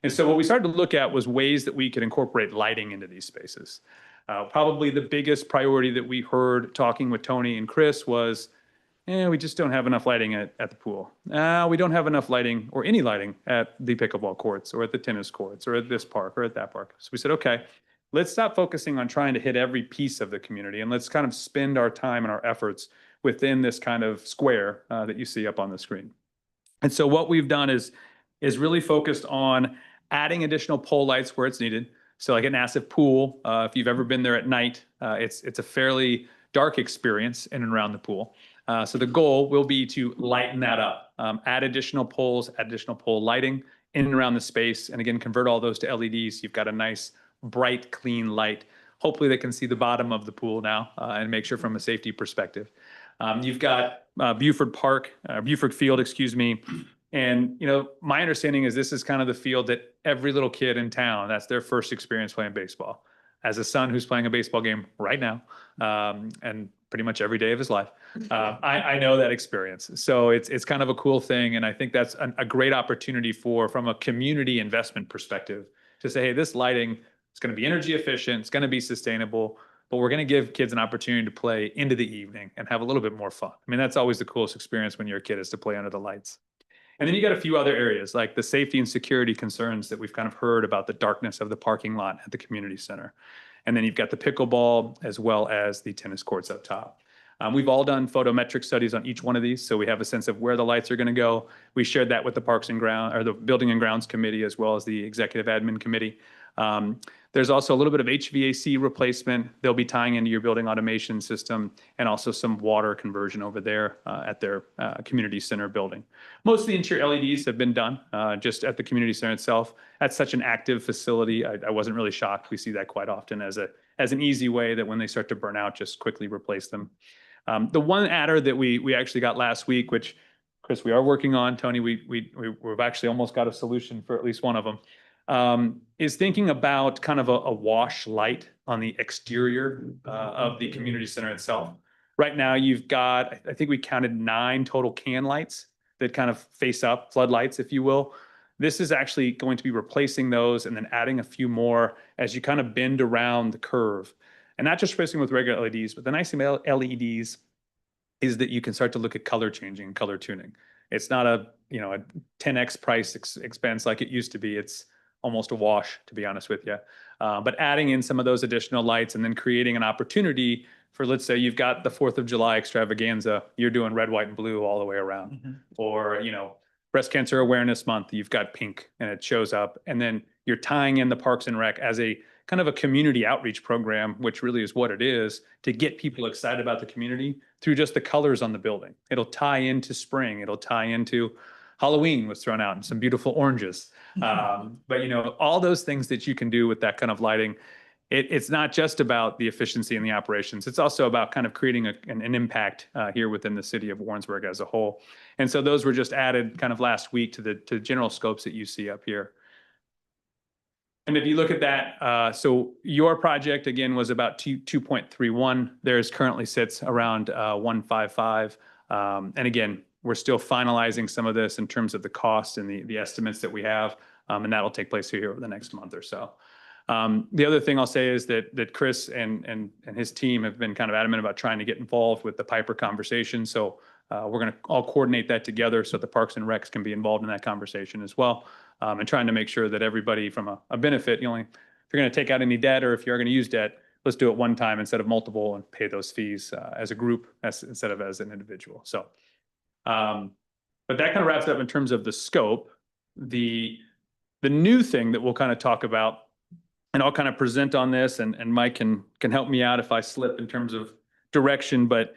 And so what we started to look at was ways that we could incorporate lighting into these spaces. Probably the biggest priority that we heard talking with Tony and Chris was, we just don't have enough lighting at the pool. We don't have enough lighting or any lighting at the pickleball courts or at the tennis courts or at this park or at that park. So we said, okay, let's stop focusing on trying to hit every piece of the community and let's kind of spend our time and our efforts within this kind of square that you see up on the screen. And so what we've done is really focused on adding additional pole lights where it's needed. So like a massive pool, if you've ever been there at night, it's a fairly dark experience in and around the pool. So the goal will be to lighten that up, add additional poles, add additional pole lighting in and around the space. And again, convert all those to LEDs. You've got a nice, bright, clean light. Hopefully they can see the bottom of the pool now and make sure from a safety perspective. You've got Buford Field, excuse me. And, my understanding is this is kind of the field that every little kid in town, that's their first experience playing baseball. As a son who's playing a baseball game right now, and pretty much every day of his life, I know that experience. So it's kind of a cool thing. And I think that's a great opportunity from a community investment perspective to say, hey, this lighting is going to be energy efficient, it's going to be sustainable, but we're going to give kids an opportunity to play into the evening and have a little bit more fun. I mean, that's always the coolest experience when you're a kid, is to play under the lights. And then you got a few other areas like the safety and security concerns that we've kind of heard about, the darkness of the parking lot at the community center. And then you've got the pickleball as well as the tennis courts up top. We've all done photometric studies on each one of these, so we have a sense of where the lights are going to go. We shared that with the Parks and Grounds, or the Building and Grounds Committee, as well as the Executive Admin Committee. There's also a little bit of HVAC replacement. They'll be tying into your building automation system and also some water conversion over there at their community center building. Most of the interior LEDs have been done just at the community center itself. That's such an active facility. I wasn't really shocked. We see that quite often as an easy way that when they start to burn out, just quickly replace them. The one adder that we actually got last week, which, Chris, we are working on, Tony, we've actually almost got a solution for at least one of them. Is thinking about kind of a wash light on the exterior of the community center itself. Right now, you've got, I think we counted 9 total can lights that kind of face up, floodlights, if you will. This is actually going to be replacing those and then adding a few more as you kind of bend around the curve. And not just replacing with regular LEDs, but the nice thing about LEDs is that you can start to look at color changing and color tuning. It's not a 10x price expense like it used to be. It's almost a wash, to be honest with you. But adding in some of those additional lights and then creating an opportunity for, let's say you've got the 4th of July extravaganza, you're doing red, white, and blue all the way around. Mm-hmm. Or, Breast Cancer Awareness Month, you've got pink and it shows up. And then you're tying in the Parks and Rec as a kind of a community outreach program, which really is what it is, to get people excited about the community through just the colors on the building. It'll tie into spring. It'll tie into Halloween was thrown out and some beautiful oranges. But all those things that you can do with that kind of lighting, it's not just about the efficiency and the operations. It's also about kind of creating an impact here within the city of Warrensburg as a whole. And so those were just added kind of last week to the general scopes that you see up here. And if you look at that, so your project again was about 2.31. Theirs currently sits around 155. And again, we're still finalizing some of this in terms of the cost and the estimates that we have. And that'll take place here over the next month or so. The other thing I'll say is that Chris and his team have been kind of adamant about trying to get involved with the Piper conversation. So we're going to all coordinate that together so the Parks and Recs can be involved in that conversation as well. And trying to make sure that everybody from a benefit, if you're going to take out any debt or if you're going to use debt, let's do it one time instead of multiple and pay those fees as a group instead of as an individual. So, but that kind of wraps it up in terms of the scope. The new thing that we'll kind of talk about, and I'll kind of present on this, and Mike can help me out if I slip in terms of direction, but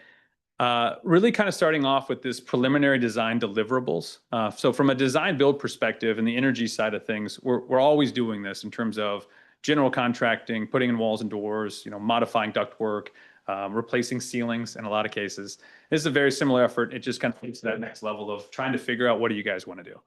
really kind of starting off with this preliminary design deliverables. So from a design build perspective and the energy side of things, we're always doing this in terms of general contracting, putting in walls and doors, modifying ductwork, replacing ceilings in a lot of cases. This is a very similar effort. It just kind of takes to that next level of trying to figure out what do you guys want to do.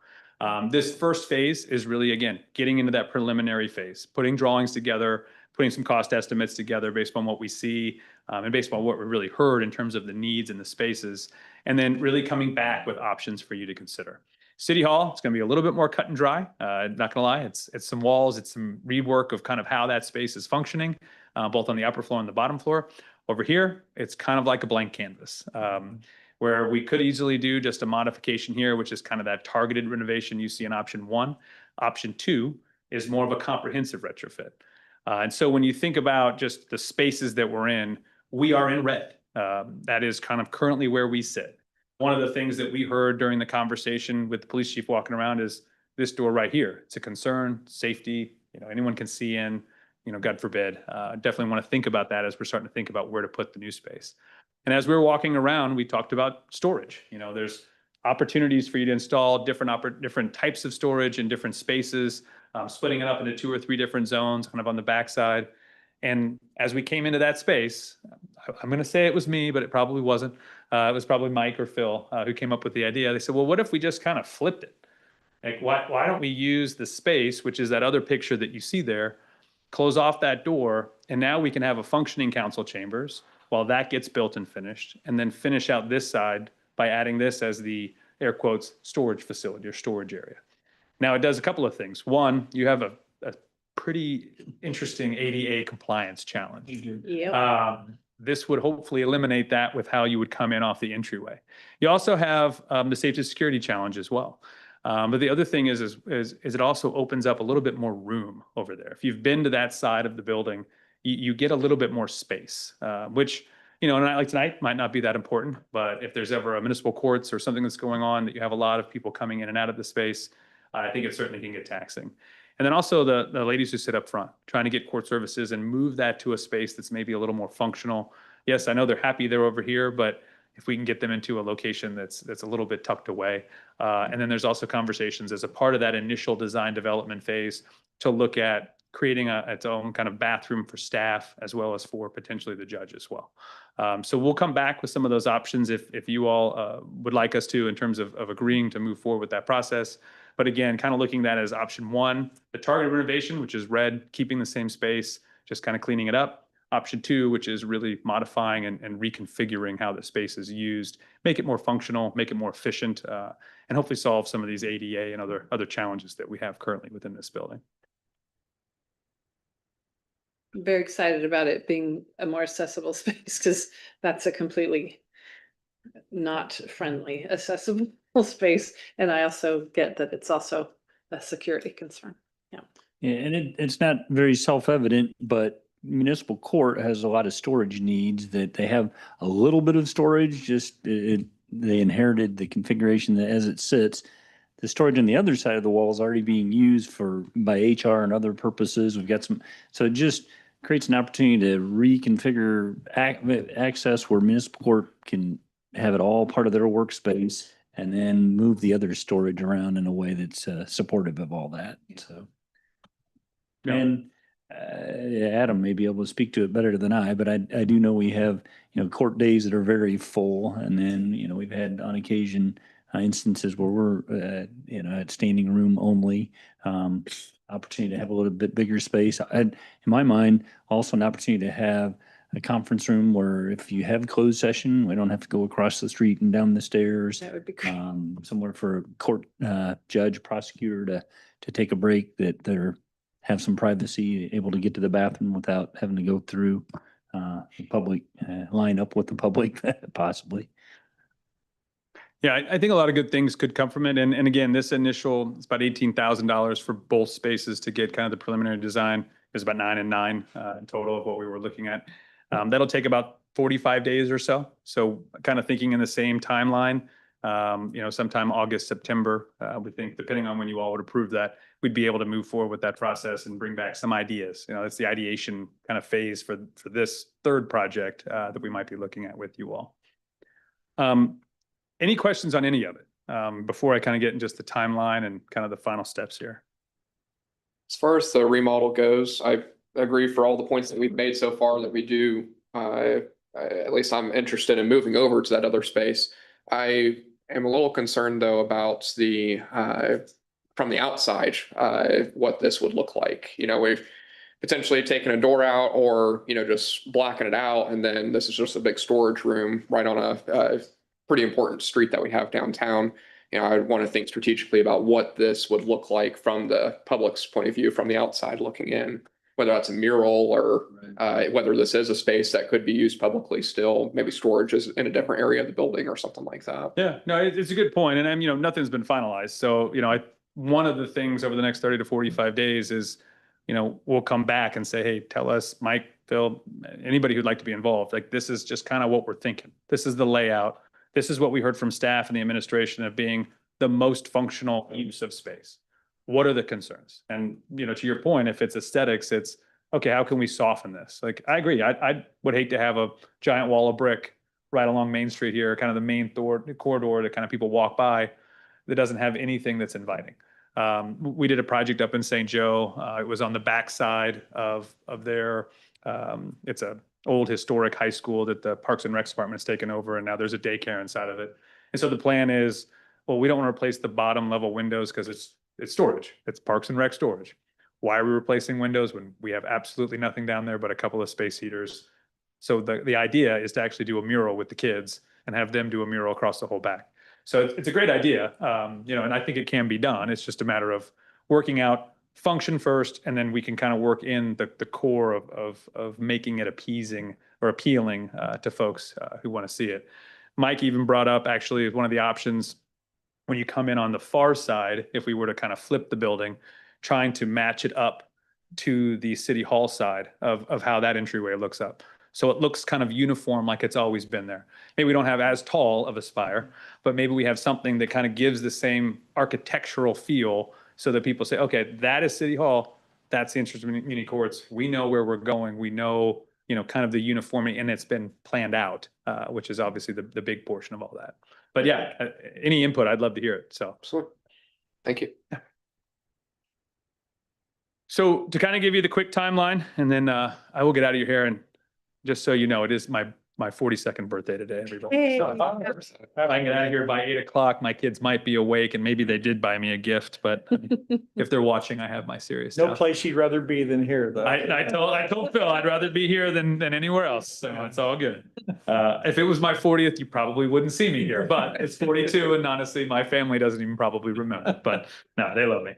This first phase is really, again, getting into that preliminary phase, putting drawings together, putting some cost estimates together based on what we see and based on what we really heard in terms of the needs and the spaces, and then really coming back with options for you to consider. City Hall, it's going to be a little bit more cut and dry. Not going to lie, it's some walls, it's some rework of kind of how that space is functioning, both on the upper floor and the bottom floor. Over here, it's kind of like a blank canvas. Where we could easily do just a modification here, which is kind of that targeted renovation you see in option 1. Option 2 is more of a comprehensive retrofit. And so when you think about just the spaces that we're in, we are in red. That is kind of currently where we sit. One of the things that we heard during the conversation with the police chief walking around is this door right here. It's a concern, safety, anyone can see in, God forbid. Definitely want to think about that as we're starting to think about where to put the new space. And as we were walking around, we talked about storage. There's opportunities for you to install different types of storage in different spaces, splitting it up into 2 or 3 different zones kind of on the backside. And as we came into that space, I'm going to say it was me, but it probably wasn't. It was probably Mike or Phil who came up with the idea. They said, well, what if we just kind of flipped it? Like, why don't we use the space, which is that other picture that you see there, close off that door, and now we can have a functioning council chambers while that gets built and finished, and then finish out this side by adding this as the air quotes storage facility or storage area. Now it does a couple of things. One, you have a pretty interesting ADA compliance challenge. Yep. This would hopefully eliminate that with how you would come in off the entryway. You also have the safety and security challenge as well. But the other thing is it also opens up a little bit more room over there. If you've been to that side of the building, you get a little bit more space, which, a night like tonight might not be that important, but if there's ever a municipal courts or something that's going on that you have a lot of people coming in and out of the space, I think it certainly can get taxing. And then also the ladies who sit up front, trying to get court services and move that to a space that's maybe a little more functional. Yes, I know they're happy they're over here, but if we can get them into a location that's a little bit tucked away. And then there's also conversations as a part of that initial design development phase to look at creating its own kind of bathroom for staff as well as for potentially the judge as well. So we'll come back with some of those options if you all would like us to in terms of agreeing to move forward with that process. But again, kind of looking at that as option 1, the targeted renovation, which is red, keeping the same space, just kind of cleaning it up. Option 2, which is really modifying and reconfiguring how the space is used, make it more functional, make it more efficient, and hopefully solve some of these ADA and other challenges that we have currently within this building. I'm very excited about it being a more accessible space because that's a completely not friendly accessible space. And I also get that it's also a security concern. Yeah. Yeah, and it's not very self-evident, but municipal court has a lot of storage needs that they have a little bit of storage, just they inherited the configuration that as it sits. the storage on the other side of the wall is already being used by HR and other purposes. We've got some, so it just creates an opportunity to reconfigure access where municipal court can have it all part of their workspace and then move the other storage around in a way that's supportive of all that. So. Yeah. And Adam may be able to speak to it better than I, but I do know we have, court days that are very full. And then, we've had on occasion instances where we're, at standing room only, opportunity to have a little bit bigger space. In my mind, also an opportunity to have a conference room where if you have closed session, we don't have to go across the street and down the stairs. That would be great. Somewhere for a court judge, prosecutor to take a break, that they're have some privacy, able to get to the bathroom without having to go through the public, line up with the public possibly. Yeah, I think a lot of good things could come from it. And again, this initial, it's about $18,000 for both spaces to get kind of the preliminary design. There's about 9 and 9 in total of what we were looking at. That'll take about 45 days or so. So kind of thinking in the same timeline, sometime August, September, we think, depending on when you all would approve that, we'd be able to move forward with that process and bring back some ideas. It's the ideation kind of phase for this third project that we might be looking at with you all. Any questions on any of it before I kind of get in just the timeline and kind of the final steps here? As far as the remodel goes, I agree for all the points that we've made so far that we do. At least I'm interested in moving over to that other space. I am a little concerned though about the from the outside, what this would look like. We've potentially taken a door out or, just blacking it out. And then this is just a big storage room right on a pretty important street that we have downtown. I want to think strategically about what this would look like from the public's point of view, from the outside looking in, whether that's a mural or whether this is a space that could be used publicly still, maybe storage is in a different area of the building or something like that. Yeah, no, it's a good point. And nothing's been finalized. So, one of the things over the next 30 to 45 days is, we'll come back and say, hey, tell us, Mike, Phil, anybody who'd like to be involved. Like, this is just kind of what we're thinking. This is the layout. This is what we heard from staff and the administration of being the most functional use of space. What are the concerns? And, to your point, if it's aesthetics, it's, okay, how can we soften this? Like, I agree. I would hate to have a giant wall of brick right along Main Street here, kind of the main corridor that kind of people walk by, that doesn't have anything that's inviting. We did a project up in St. Joe. It was on the backside of their, it's a old historic high school that the Parks and Rec Department has taken over, and now there's a daycare inside of it. And so the plan is, well, we don't want to replace the bottom level windows because it's storage. It's Parks and Rec storage. Why are we replacing windows when we have absolutely nothing down there but a couple of space heaters? So the idea is to actually do a mural with the kids and have them do a mural across the whole back. So it's a great idea, and I think it can be done. It's just a matter of working out function first, and then we can kind of work in the core of making it appeasing or appealing to folks who want to see it. Mike even brought up actually one of the options when you come in on the far side, if we were to kind of flip the building, trying to match it up to the city hall side of how that entryway looks up. So it looks kind of uniform, like it's always been there. Maybe we don't have as tall of a spire, but maybe we have something that kind of gives the same architectural feel so that people say, okay, that is City Hall. That's the entrance to mini courts. We know where we're going. We know, kind of the uniformity, and it's been planned out, which is obviously the big portion of all that. But yeah, any input, I'd love to hear it. So, Absolutely. Thank you. So to kind of give you the quick timeline, and then I will get out of your hair, and just so you know, it is my 42nd birthday today, everybody. Hey. So if I get out of here by 8 o'clock, my kids might be awake, and maybe they did buy me a gift, but if they're watching, I have my serious No stuff. place you'd rather be than here, though. I told Phil I'd rather be here than anywhere else, so it's all good. If it was my 40th, you probably wouldn't see me here, but it's 42, and honestly, my family doesn't even probably remember, but no, they love me.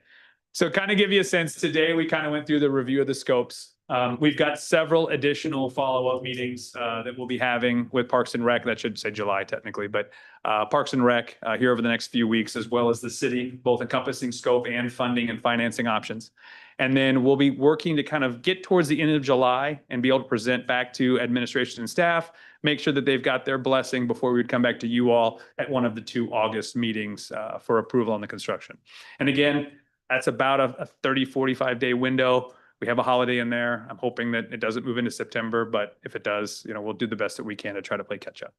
So kind of give you a sense, today we kind of went through the review of the scopes. We've got several additional follow-up meetings that we'll be having with Parks and Rec. That should say July technically, but Parks and Rec here over the next few weeks, as well as the city, both encompassing scope and funding and financing options. And then we'll be working to kind of get towards the end of July and be able to present back to administration and staff, make sure that they've got their blessing before we would come back to you all at one of the 2 August meetings for approval on the construction. And again, that's about a 30, 45-day window. We have a holiday in there. I'm hoping that it doesn't move into September, but if it does, we'll do the best that we can to try to play catch up.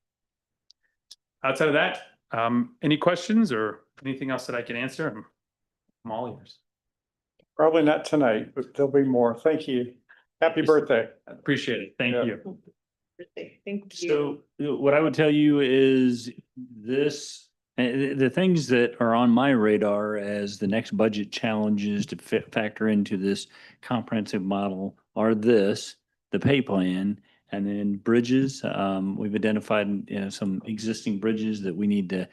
Outside of that, any questions or anything else that I can answer? I'm all ears. Probably not tonight, but there'll be more. Thank you. Happy birthday. Appreciate it. Thank Yeah. you. Thank you. So what I would tell you is this, the things that are on my radar as the next budget challenges to factor into this comprehensive model are this, the pay plan, and then bridges. We've identified, some existing bridges that we need to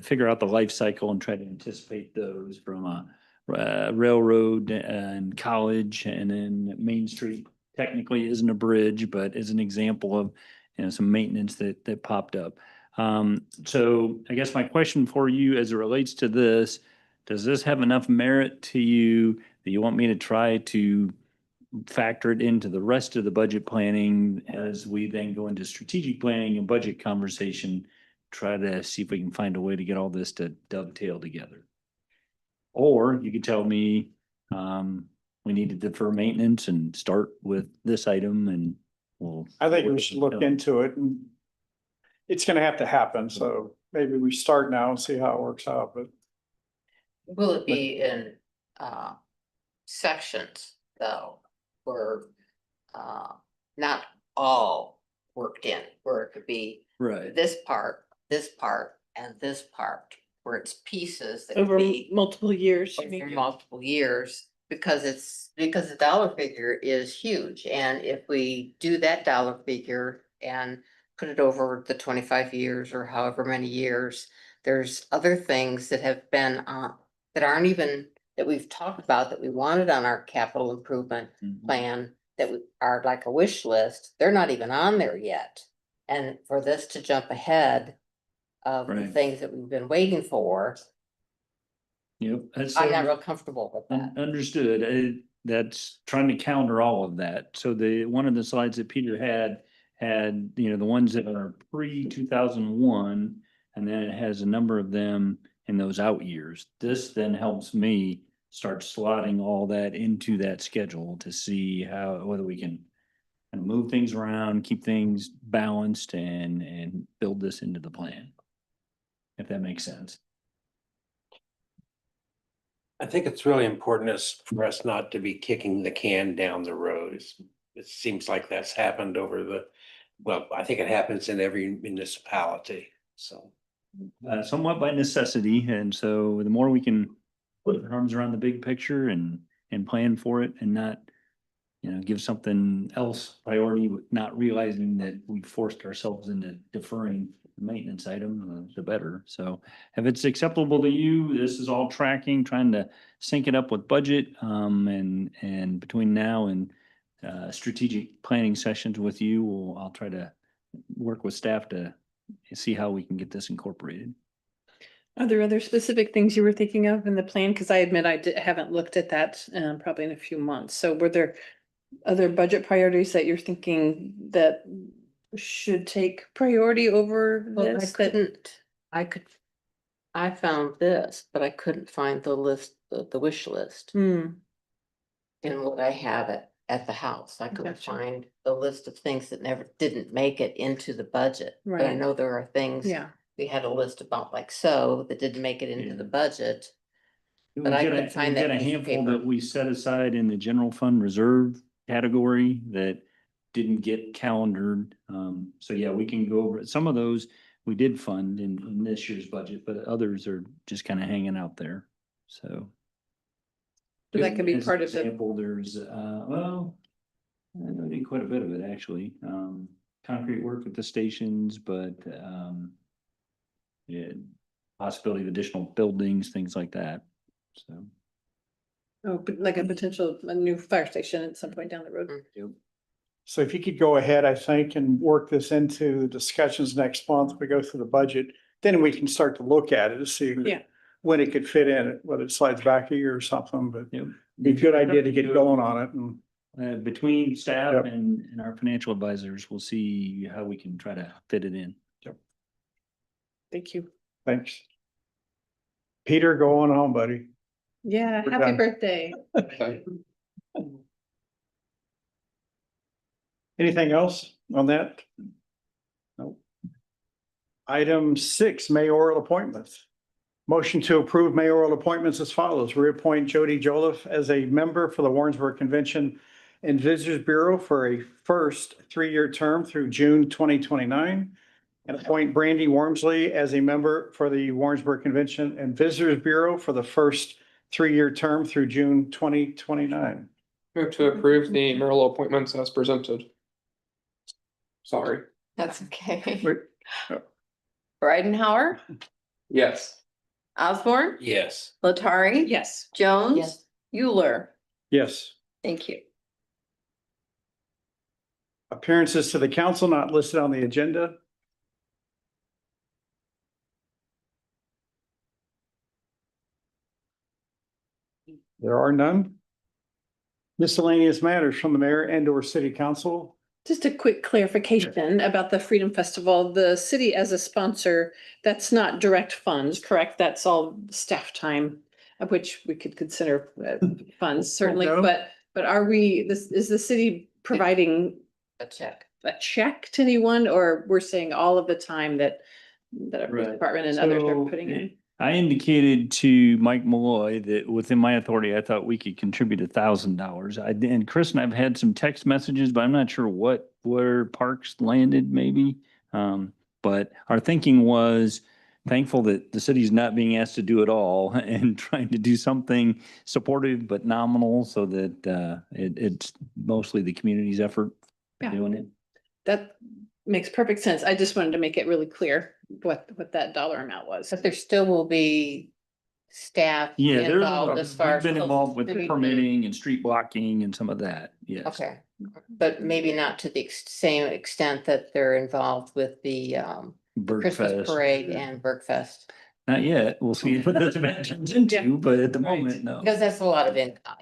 figure out the life cycle and try to anticipate those from a railroad and college, and then Main Street technically isn't a bridge, but is an example of, some maintenance that popped up. So I guess my question for you as it relates to this, does this have enough merit to you that you want me to try to factor it into the rest of the budget planning as we then go into strategic planning and budget conversation, try to see if we can find a way to get all this to dovetail together? Or you could tell me, we need to defer maintenance and start with this item and we'll. I think we should look into it, and it's gonna have to happen, so maybe we start now and see how it works out, but Will it be in sections though, where not all worked in, where it could be Right. this part, and this part, where it's pieces that could Over be multiple years. you over mean? multiple years, because the dollar figure is huge, and if we do that dollar figure and put it over the 25 years or however many years, there's other things that have been that aren't even, that we've talked about, that we wanted on our capital improvement plan, that are like a wish list, they're not even on there yet. And for this to jump ahead of the Right. things that we've been waiting for, Yep. That's I'm not real comfortable with that. understood. That's trying to counter all of that. So one of the slides that Peter had, the ones that are pre-2001, and then it has a number of them in those out years. This then helps me start slotting all that into that schedule to see whether we can kind of move things around, keep things balanced and build this into the plan. If that makes sense. I think it's really important for us not to be kicking the can down the road. It seems like that's happened I think it happens in every municipality, so. Somewhat by necessity, and so the more we can put our arms around the big picture and plan for it and not, give something else priority, not realizing that we forced ourselves into deferring the maintenance item, the better. So if it's acceptable to you, this is all tracking, trying to sync it up with budget, and between now and strategic planning sessions with you, I'll try to work with staff to see how we can get this incorporated. Are there other specific things you were thinking of in the plan? Because I admit I haven't looked at that probably in a few months. So were there other budget priorities that you're thinking that should take priority over Well, this? I found this, but I couldn't find the list, the wish list in what I have at the house. I couldn't Gotcha. find the list of things that didn't make it into the budget. But I Right. know there are things. Yeah. We had a list about that didn't make it into Yeah. the budget. We But I get couldn't find that a piece of handful paper. that we set aside in the general fund reserve category that didn't get calendared. So yeah, we can go over it. Some of those we did fund in this year's budget, but others are just kind of hanging out there. So. So that could be As an part of the, example, there's, I did quite a bit of it actually. Concrete work at the stations, but, yeah, possibility of additional buildings, things like that. So. Oh, but like a potential, a new fire station at some point down the road. So if you could go ahead, I think, and work this into the discussions next month, we go through the budget, then we can start to look at it to see Yeah. when it could fit in, whether it slides back a year or something, but Yep. be a good idea to get going on it. And Between staff Yep. and our financial advisors, we'll see how we can try to fit it in. Thank you. thanks. Peter, go on home, buddy. Yeah, We're happy done. birthday. Okay. Anything else on that? No. Item 6, mayoral appointments. Motion to approve mayoral appointments as follows. Reappoint Jody Joliffe as a member for the Warrensburg Convention and Visitors Bureau for a first 3-year term through June 2029. And appoint Brandy Wormsley as a member for the Warrensburg Convention and Visitors Bureau for the first 3-year term through June 2029. Move to approve the mayoral appointments as presented. Sorry. That's okay. Wait. Breidenhour, Yes. Osborne, Yes. Latari. Yes. Jones. Yes. Euler. Yes. Thank you. Appearances to the council not listed on the agenda. There are none. Miscellaneous matters from the mayor and or city council. Just a quick clarification about the Freedom Festival. The city as a sponsor, that's not direct funds, correct? That's all staff time, of which we could consider funds certainly, No. but are we, is the city providing A check. a check to anyone, or we're saying all of the time that our police Right. department and others are So, putting in? I indicated to Mike Malloy that within my authority, I thought we could contribute $1,000. And Chris and I've had some text messages, but I'm not sure where Parks landed maybe. But our thinking was thankful that the city's not being asked to do it all and trying to do something supportive but nominal so that it's mostly the community's effort Yeah. doing it. That makes perfect sense. I just wanted to make it really clear what that dollar amount was. But there still will be staff Yeah, involved as far we've as. been involved with maybe- permitting and street blocking and some of that, yes. Okay, but maybe not to the same extent that they're involved with the Christmas Bergfest. parade and Bergfest. Not yet. We'll see what this event turns into, but at the Right. moment, no. Because that's a lot of income.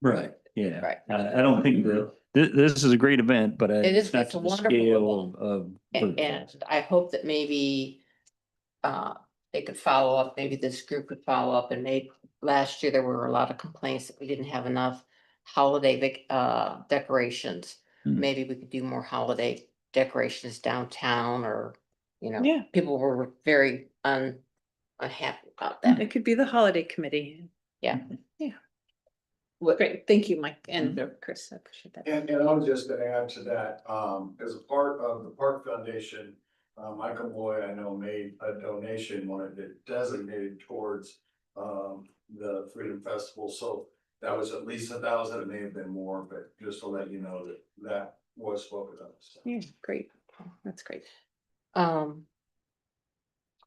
Right, yeah. Right. I don't think this is a great event, but It is, it's not it's to a the wonderful scale of. And I hope that maybe they could follow up, maybe this group could follow up and last year there were a lot of complaints that we didn't have enough holiday decorations. Hmm. Maybe we could do more holiday decorations downtown or, Yeah. people were very unhappy about that. It could be the holiday committee. Yeah. Yeah. What- Great. Thank you, Mike and Chris. I appreciate that. And I was just gonna add to that, as a part of the Park Foundation, Michael Boyd, I know, made a donation, wanted it designated towards, the Freedom Festival, so that was at least 1,000, it may have been more, but just to let you know that was spoken of. So. Yeah, great. That's great. I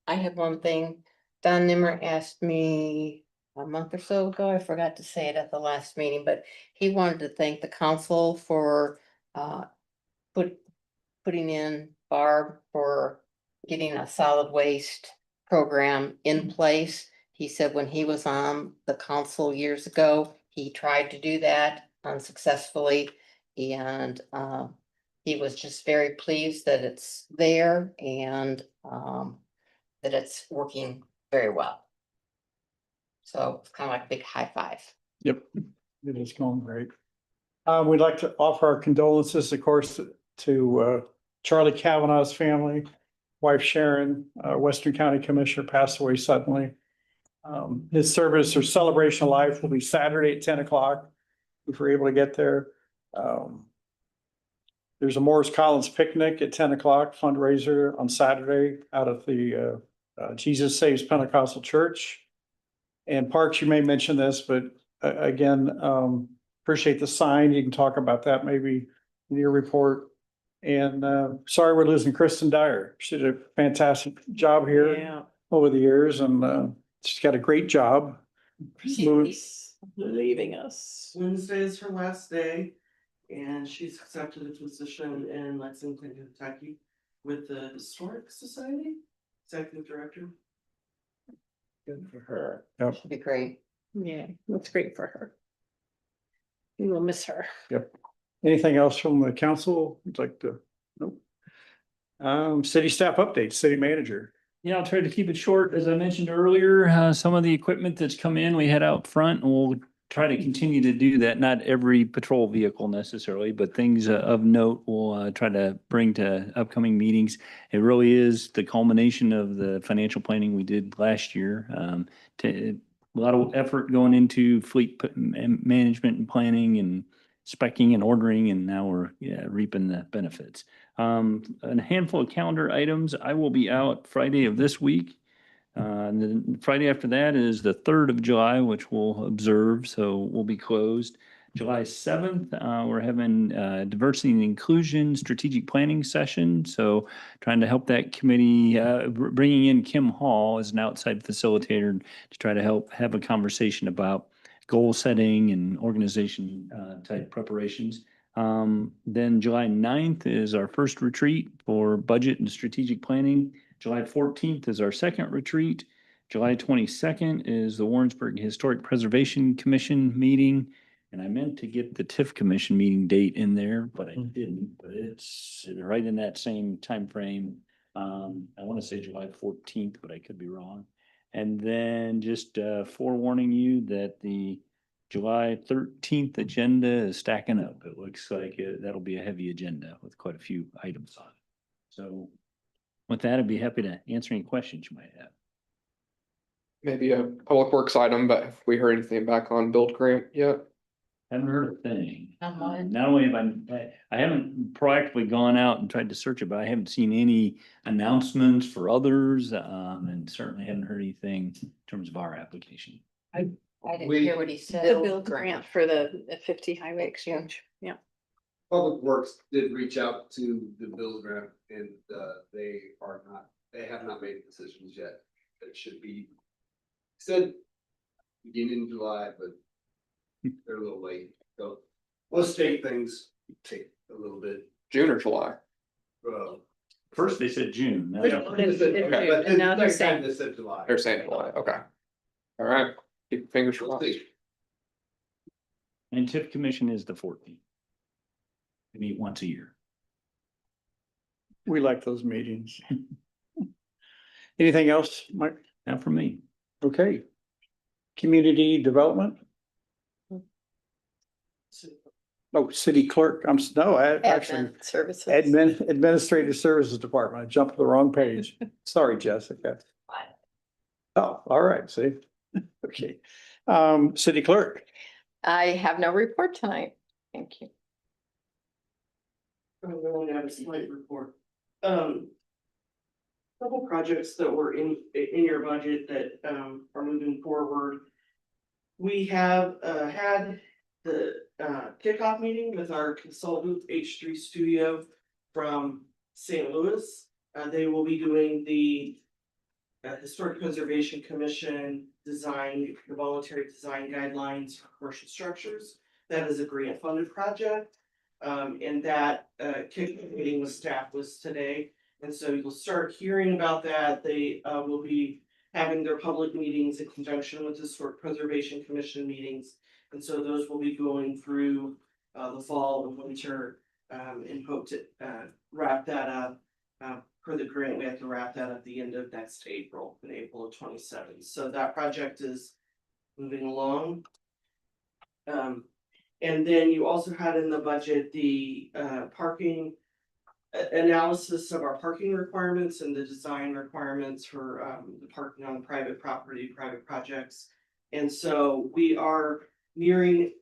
have one thing. Don Nimmer asked me a month or so ago, I forgot to say it at the last meeting, but he wanted to thank the council for putting in Barb for getting a solid waste program in place. He said when he was on the council years ago, he tried to do that unsuccessfully. And he was just very pleased that it's there and that it's working very well. So it's kind of like a big high five. Yep, it is going great. We'd like to offer our condolences, of course, to Charlie Kavanaugh's family, wife Sharon, Western County Commissioner passed away suddenly. His service or celebration of life will be Saturday at 10 o'clock, if we're able to get there. There's a Morris Collins picnic at 10 o'clock fundraiser on Saturday out of the Jesus Saves Pentecostal Church. And Parks, you may mention this, but again, appreciate the sign. You can talk about that maybe in your report. And sorry we're losing Kristen Dyer. She did a fantastic job here Yeah. over the years and she's got a great job. Moving- leaving us. Wednesday is her last day, and she's accepted a position in Lexington, Kentucky with the Historic Society, executive director. Good for her. Yep. Should be great. Yeah, that's great for her. We will miss her. Anything else from the council? Would like to, nope. City staff updates, city manager. Yeah, I'll try to keep it short. As I mentioned earlier, some of the equipment that's come in, we had out front, and we'll try to continue to do that. Not every patrol vehicle necessarily, but things of note we'll try to bring to upcoming meetings. It really is the culmination of the financial planning we did last year. A lot of effort going into fleet management and planning and speccing and ordering, and now we're reaping the benefits. A handful of calendar items. I will be out Friday of this week. And then Friday after that is the 3rd of July, which we'll observe, so we'll be closed. July 7th, we're having diversity and inclusion strategic planning session. So trying to help that committee, bringing in Kim Hall as an outside facilitator to try to help have a conversation about goal setting and organization type preparations. Then July 9th is our first retreat for budget and strategic planning. July 14th is our second retreat. July 22nd is the Warrensburg Historic Preservation Commission meeting. And I meant to get the TIF Commission meeting date in there, but I didn't, but it's right in that same time frame. I want to say July 14th, but I could be wrong. And then just forewarning you that the July 13th agenda is stacking up. It looks like that'll be a heavy agenda with quite a few items on it. So with that, I'd be happy to answer any questions you might have. Maybe a public works item, but have we heard anything back on build grant yet? Haven't heard a thing. Uh-huh. Not only have I haven't proactively gone out and tried to search it, but I haven't seen any announcements for others, and certainly haven't heard anything in terms of our application. I didn't hear what he The said. bill grant for the 50 highway exchange. Yeah. Public Works did reach out to the Bills grant and they have not made decisions yet. It should be said beginning of July, but they're a little late. So most state things take a little bit. June or July? First, they said June. Now- But And now they're the second saying- time they said July. They're saying July, okay. All right, keep your fingers We'll crossed. see. And TIF commission is the 14th. They meet once a year. We like those meetings. Anything else, Mike? Not for me. Okay. Community development? Oh, city clerk, actually, Admin services. administrative services department. I jumped to the wrong page. Sorry, Jessica. Oh, all right, see? Okay. City clerk. I have no report tonight. Thank you. I'm going to have a slight report. Couple projects that were in your budget that are moving forward. We have had the kickoff meeting with our consultant H3 Studio from St. Louis. They will be doing the Historic Preservation Commission design, the voluntary design guidelines for commercial structures. That is a grant funded project. And that kickoff meeting with staff was today. And so you'll start hearing about that. They will be having their public meetings in conjunction with the Historic Preservation Commission meetings. And so those will be going through the fall and winter and hope to wrap that up. For the grant, we have to wrap that at the end of next April, in April of 27. So that project is moving along. And then you also had in the budget the parking analysis of our parking requirements and the design requirements for the parking on private property, private projects. And so we're in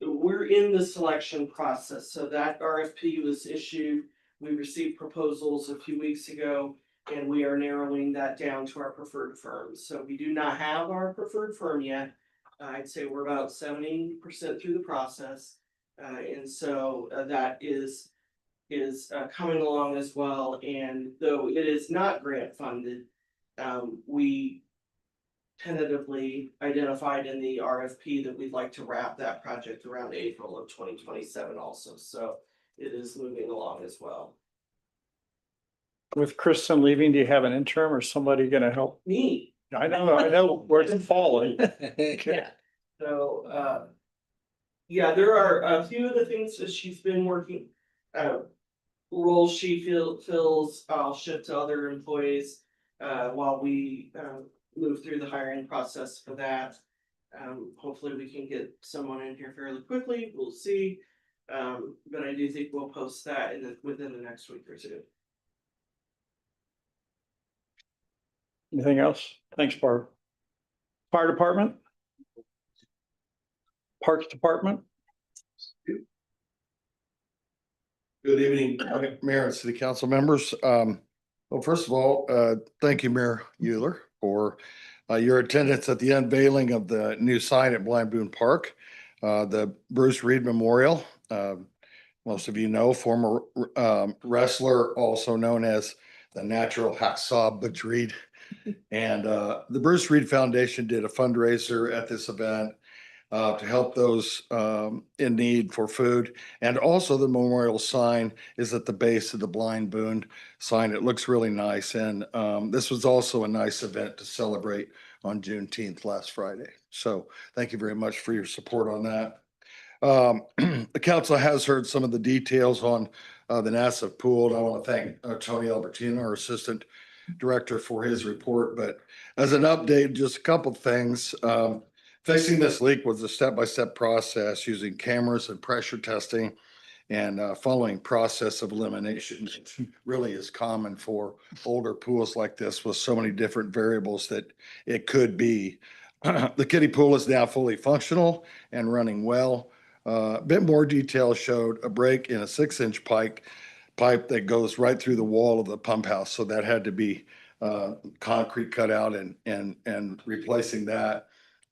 the selection process. So that RFP was issued. We received proposals a few weeks ago, and we are narrowing that down to our preferred firms. So we do not have our preferred firm yet. I'd say we're about 70% through the process. And so that is coming along as well. And though it is not grant funded, we tentatively identified in the RFP that we'd like to wrap that project around April of 2027 also, so it is moving along as well. With Kristen leaving, do you have an interim or somebody gonna help? Me. I know, where's it falling? Yeah. So, yeah, there are a few of the things that she's been working, roles she fills, I'll shift to other employees, while we, move through the hiring process for that. Hopefully we can get someone in here fairly quickly, we'll see. But I do think we'll post that within the next week or two. Anything else? Thanks, Barb. Fire department? Parks department? Good evening, Mayor and City Council members. Well, first of all, thank you, Mayor Euler, for your attendance at the unveiling of the new sign at Blind Boone Park, the Bruce Reed Memorial. Most of you know, former wrestler, also known as the Natural Hacksaw Butch Reed. And the Bruce Reed Foundation did a fundraiser at this event to help those in need for food. And also the memorial sign is at the base of the Blind Boone sign. It looks really nice. And this was also a nice event to celebrate on Juneteenth last Friday. So thank you very much for your support on that. The council has heard some of the details on the NASA pool. And I want to thank Tony Albertino, our assistant director, for his report. But as an update, just a couple of things. Fixing this leak was a step-by-step process using cameras and pressure testing and following process of elimination. It really is common for older pools like this with so many different variables that it could be. The kiddie pool is now fully functional and running well. A bit more detail showed a break in a 6-inch pipe that goes right through the wall of the pump house. So that had to be concrete cut out and replacing that.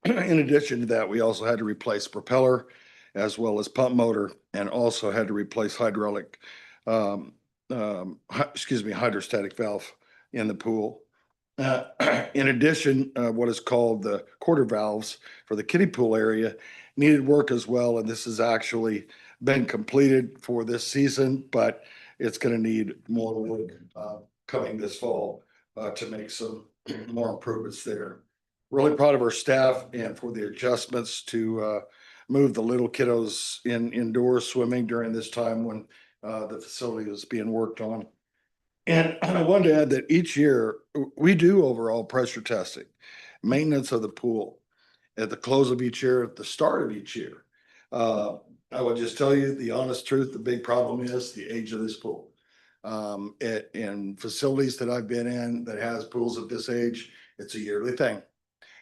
In addition to that, we also had to replace propeller as well as pump motor, and also had to replace hydrostatic valve in the pool. In addition, what is called the quarter valves for the kiddie pool area needed work as well, and this has actually been completed for this season, but it's going to need more work coming this fall to make some more improvements there. Really proud of our staff and for the adjustments to move the little kiddos indoors swimming during this time when the facility is being worked on. And I wanted to add that each year we do overall pressure testing, maintenance of the pool at the close of each year, at the start of each year. I will just tell you the honest truth, the big problem is the age of this pool. In facilities that I've been in that has pools of this age, it's a yearly thing.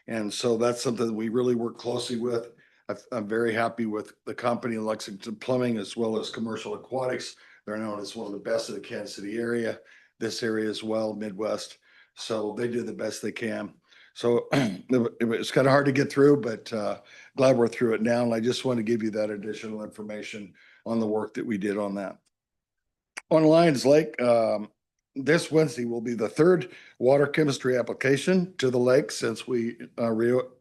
And so that's something that we really work closely with. I'm very happy with the company, Lexington Plumbing, as well as Commercial Aquatics. They're known as one of the best in the Kansas City area, this area as well, Midwest. So they do the best they can. So it's kind of hard to get through, but glad we're through it now. And I just want to give you that additional information on the work that we did on that. On Lions Lake, this Wednesday will be the third water chemistry application to the lake since we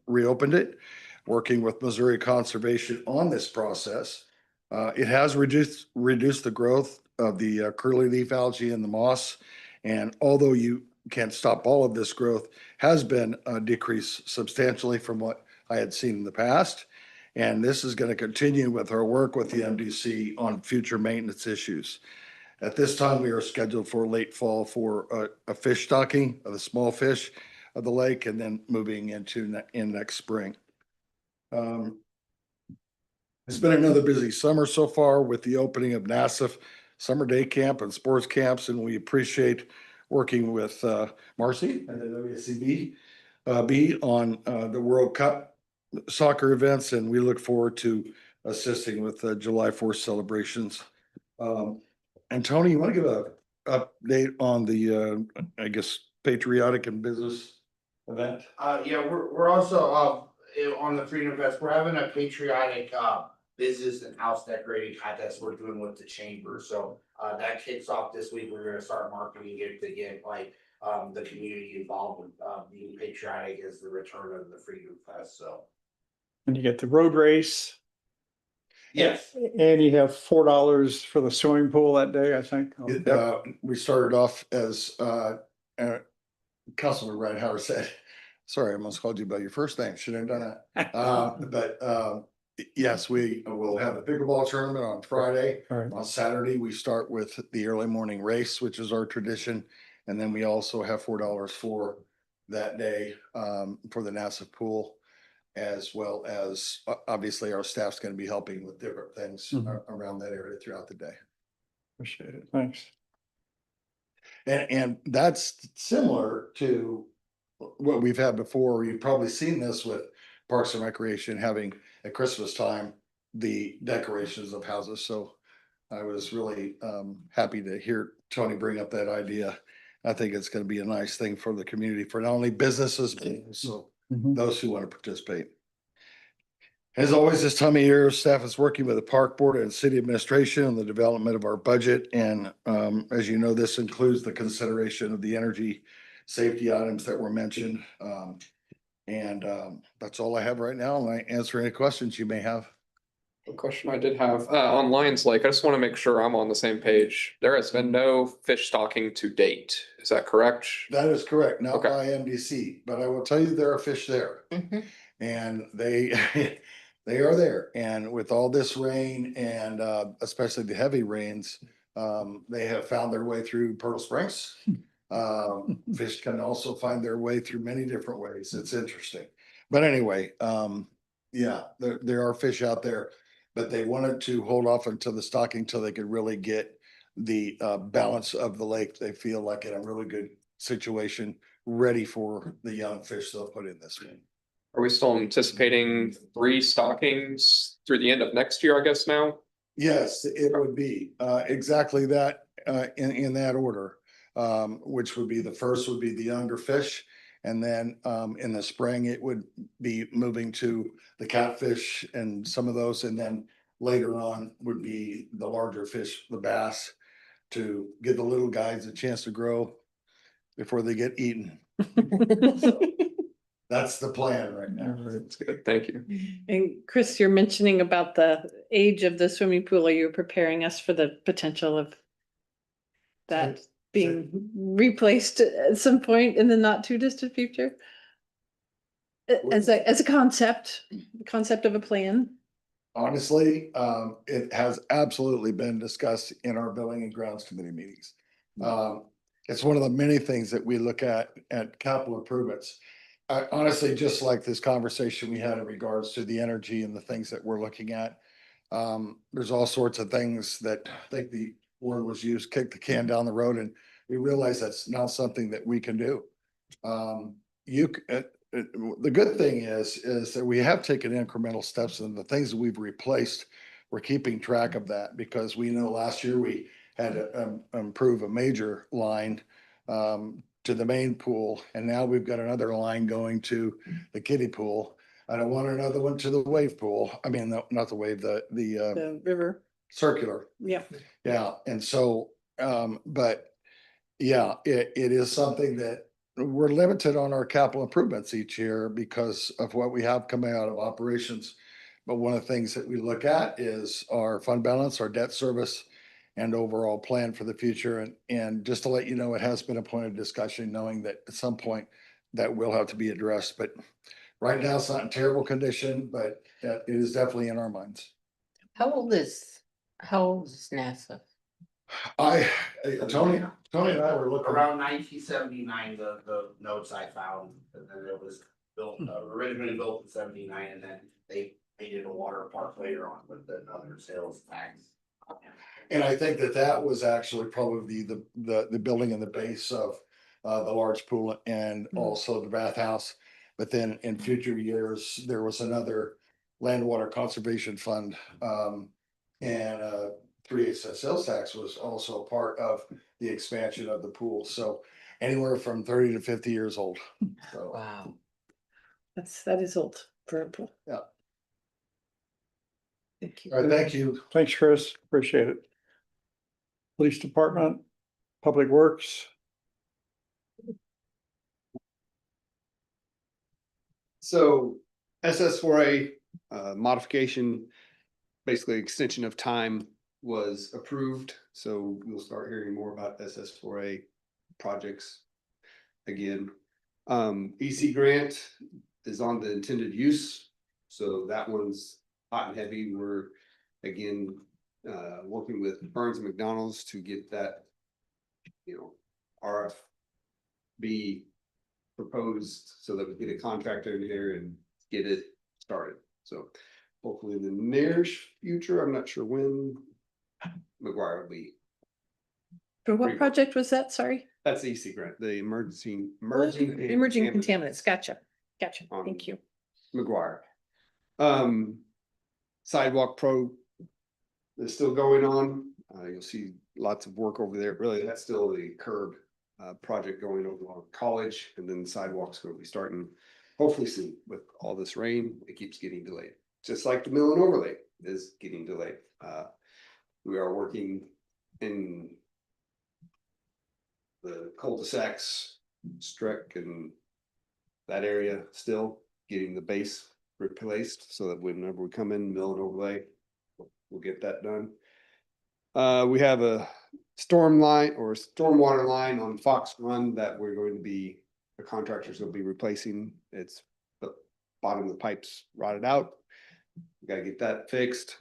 reopened it, working with Missouri Conservation on this process. It has reduced the growth of the curly leaf algae and the moss. And although you can't stop all of this growth, has been decreased substantially from what I had seen in the past. And this is going to continue with our work with the MDC on future maintenance issues. At this time, we are scheduled for late fall for a fish stocking of the small fish of the lake, and then moving into next spring. It's been another busy summer so far with the opening of NASF Summer Day Camp and sports camps, and we appreciate working with Marcy and the WCB on the World Cup soccer events, and we look forward to assisting with the July 4th celebrations. And Tony, you want to give a update on the, I guess, patriotic and business event? Yeah, we're also on the Freedom Fest. We're having a patriotic business and house decorating contest we're doing with the chamber. So that kicks off this week. We're gonna start marketing it to get like the community involved with, being patriotic as the return of the Freedom Fest, so. And you get the road race. Yes. And you have $4 for the swimming pool that day, I think. We started off as, Councilman Ryan Howard said, sorry, I almost called you by your first name. Shouldn't have done that. Yes, we will have a pickleball tournament on Friday. All right. On Saturday, we start with the early morning race, which is our tradition. And then we also have $4 for that day, for the NASA pool. As well as, obviously, our staff's gonna be helping with different things around that area throughout the day. Appreciate it. Thanks. And that's similar to what we've had before. You've probably seen this with Parks and Recreation having at Christmas time, the decorations of houses. So I was really happy to hear Tony bring up that idea. I think it's gonna be a nice thing for the community, for not only businesses, but also those who want to participate. As always, this time of year, staff is working with the park board and city administration on the development of our budget. And as you know, this includes the consideration of the energy safety items that were mentioned. That's all I have right now. And I answer any questions you may have. A question I did have on Lions Lake, I just want to make sure I'm on the same page. There has been no fish stocking to date. Is that correct? That is correct, not Okay. by MDC, but I will tell you there are fish there. And they they are there. And with all this rain and especially the heavy rains, they have found their way through Pearl Springs. Fish can also find their way through many different ways. It's interesting. But anyway, yeah, there are fish out there, but they wanted to hold off until the stocking till they could really get the balance of the lake. They feel like in a really good situation, ready for the young fish they'll put in this one. Are we still anticipating 3 stockings through the end of next year, I guess now? Yes, it would be exactly that in that order. Which would be the first would be the younger fish. And then in the spring, it would be moving to the catfish and some of those. And then later on would be the larger fish, the bass, to give the little guys a chance to grow before they get eaten. That's the plan right now. That's good. Thank you. And Chris, you're mentioning about the age of the swimming pool. Are you preparing us for the potential of that being replaced at some point in the not too distant future? As a concept of a plan? Honestly, it has absolutely been discussed in our building and grounds committee meetings. It's one of the many things that we look at capital improvements. Honestly, just like this conversation we had in regards to the energy and the things that we're looking at. There's all sorts of things that I think the word was used, kick the can down the road, and we realize that's not something that we can do. The good thing is that we have taken incremental steps, and the things that we've replaced, we're keeping track of that, because we know last year we had to improve a major line to the main pool, and now we've got another line going to the kiddie pool. I don't want another one to the wave pool. I mean, not the wave, The river. circular. Yeah. Yeah, and so, but yeah, it is something that we're limited on our capital improvements each year because of what we have coming out of operations. But one of the things that we look at is our fund balance, our debt service, and overall plan for the future. And just to let you know, it has been a point of discussion, knowing that at some point that will have to be addressed. But right now, it's not in terrible condition, but it is definitely in our minds. How old is NASA? Tony and I were looking. Around 1979, the notes I found, and then it was built, originally built in 79, and then they painted a water park later on with another sales tax. And I think that was actually probably the building in the base of the large pool and also the bathhouse. But then in future years, there was another land water conservation fund, and 3/8 sales tax was also part of the expansion of the pool. So anywhere from 30 to 50 years old. So, Wow. That is old for a pool. yeah. Thank you. All right, thank you. Thanks, Chris. Appreciate it. Police Department, Public Works. So SS4A modification, basically extension of time was approved. So we'll start hearing more about SS4A projects again. EC grant is on the intended use. So that one's hot and heavy. We're again working with Burns and McDonald's to get that, RFB proposed so that we get a contractor in here and get it started. So hopefully in the near future, I'm not sure when, McGuire will be. For what project was that? Sorry? That's the EC grant, the emerging Contaminants. Gotcha. Gotcha. Thank you. McGuire. Sidewalk pro is still going on. You'll see lots of work over there. Really, that's still the curb project going over on College, and then the sidewalk's going to be starting hopefully soon. With all this rain, it keeps getting delayed. Just like the mill and overlay is getting delayed. We are working in the cul-de-sacs, Streck and that area still getting the base replaced so that whenever we come in, mill and overlay, we'll get that done. We have a storm line or stormwater line on Fox Run that we're going to be, the contractors will be replacing. It's the bottom of the pipes rotted out. We gotta get that fixed.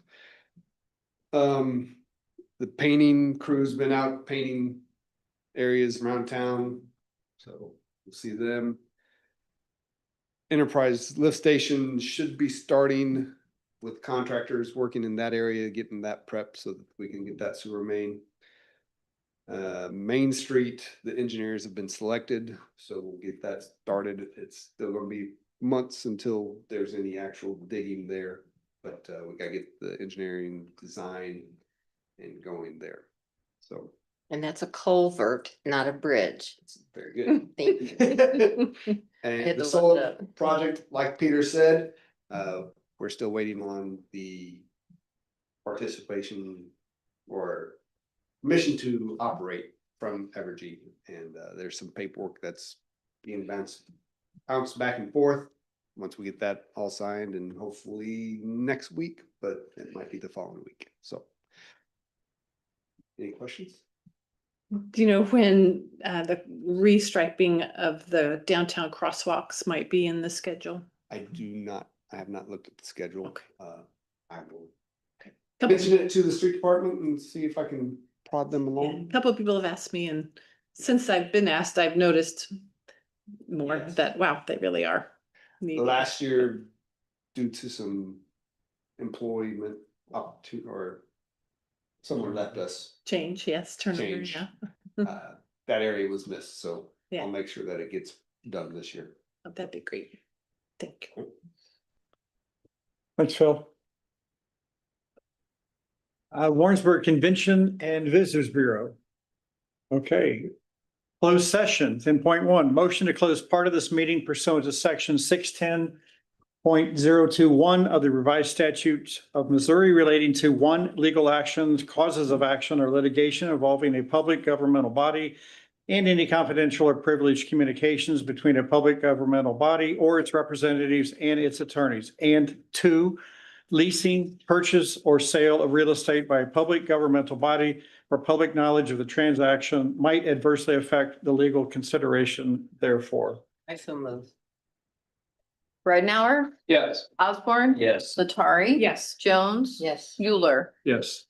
The painting crew's been out painting areas around town, so we'll see them. Enterprise lift station should be starting with contractors working in that area, getting that prep so that we can get that sewer main. Main Street, the engineers have been selected, so we'll get that started. It's still gonna be months until there's any actual digging there, but we gotta get the engineering design and going there. So And that's a culvert, not a bridge. it's very good. Thank you. And Had the to look it solar up. project, like Peter said, we're still waiting on the participation or mission to operate from Evergy. And there's some paperwork that's being bounced back and forth. Once we get that all signed, and hopefully next week, but it might be the following week. So any questions? Do you know when the restriping of the downtown crosswalks might be in the schedule? I do not, I have not looked at the schedule. Okay. I will Couple- mention it to the street department and see if I can prod them Yeah, along. a couple of people have asked me, and since I've been asked, I've noticed more Yes. that, wow, they really are. needed. Last year, due to some employment up to, or someone left us, Change, yes, turnover, Change. yeah. that area was missed, so Yeah. I'll make sure that it gets done this year. Oh, that'd be great. Thank you. Thanks, Phil. Warrensburg Convention and Visitors Bureau. Okay. Closed session, 10.1, motion to close part of this meeting pursuant to section 610.021 of the revised statutes of Missouri relating to one, legal actions, causes of action, or litigation involving a public governmental body and any confidential or privileged communications between a public governmental body or its representatives and its attorneys. And two, leasing, purchase, or sale of real estate by a public governmental body where public knowledge of the transaction might adversely affect the legal consideration therefore. I so move. Ridenhour, Yes. Osborne. Yes. Latari. Yes. Jones. Yes. Euler. Yes.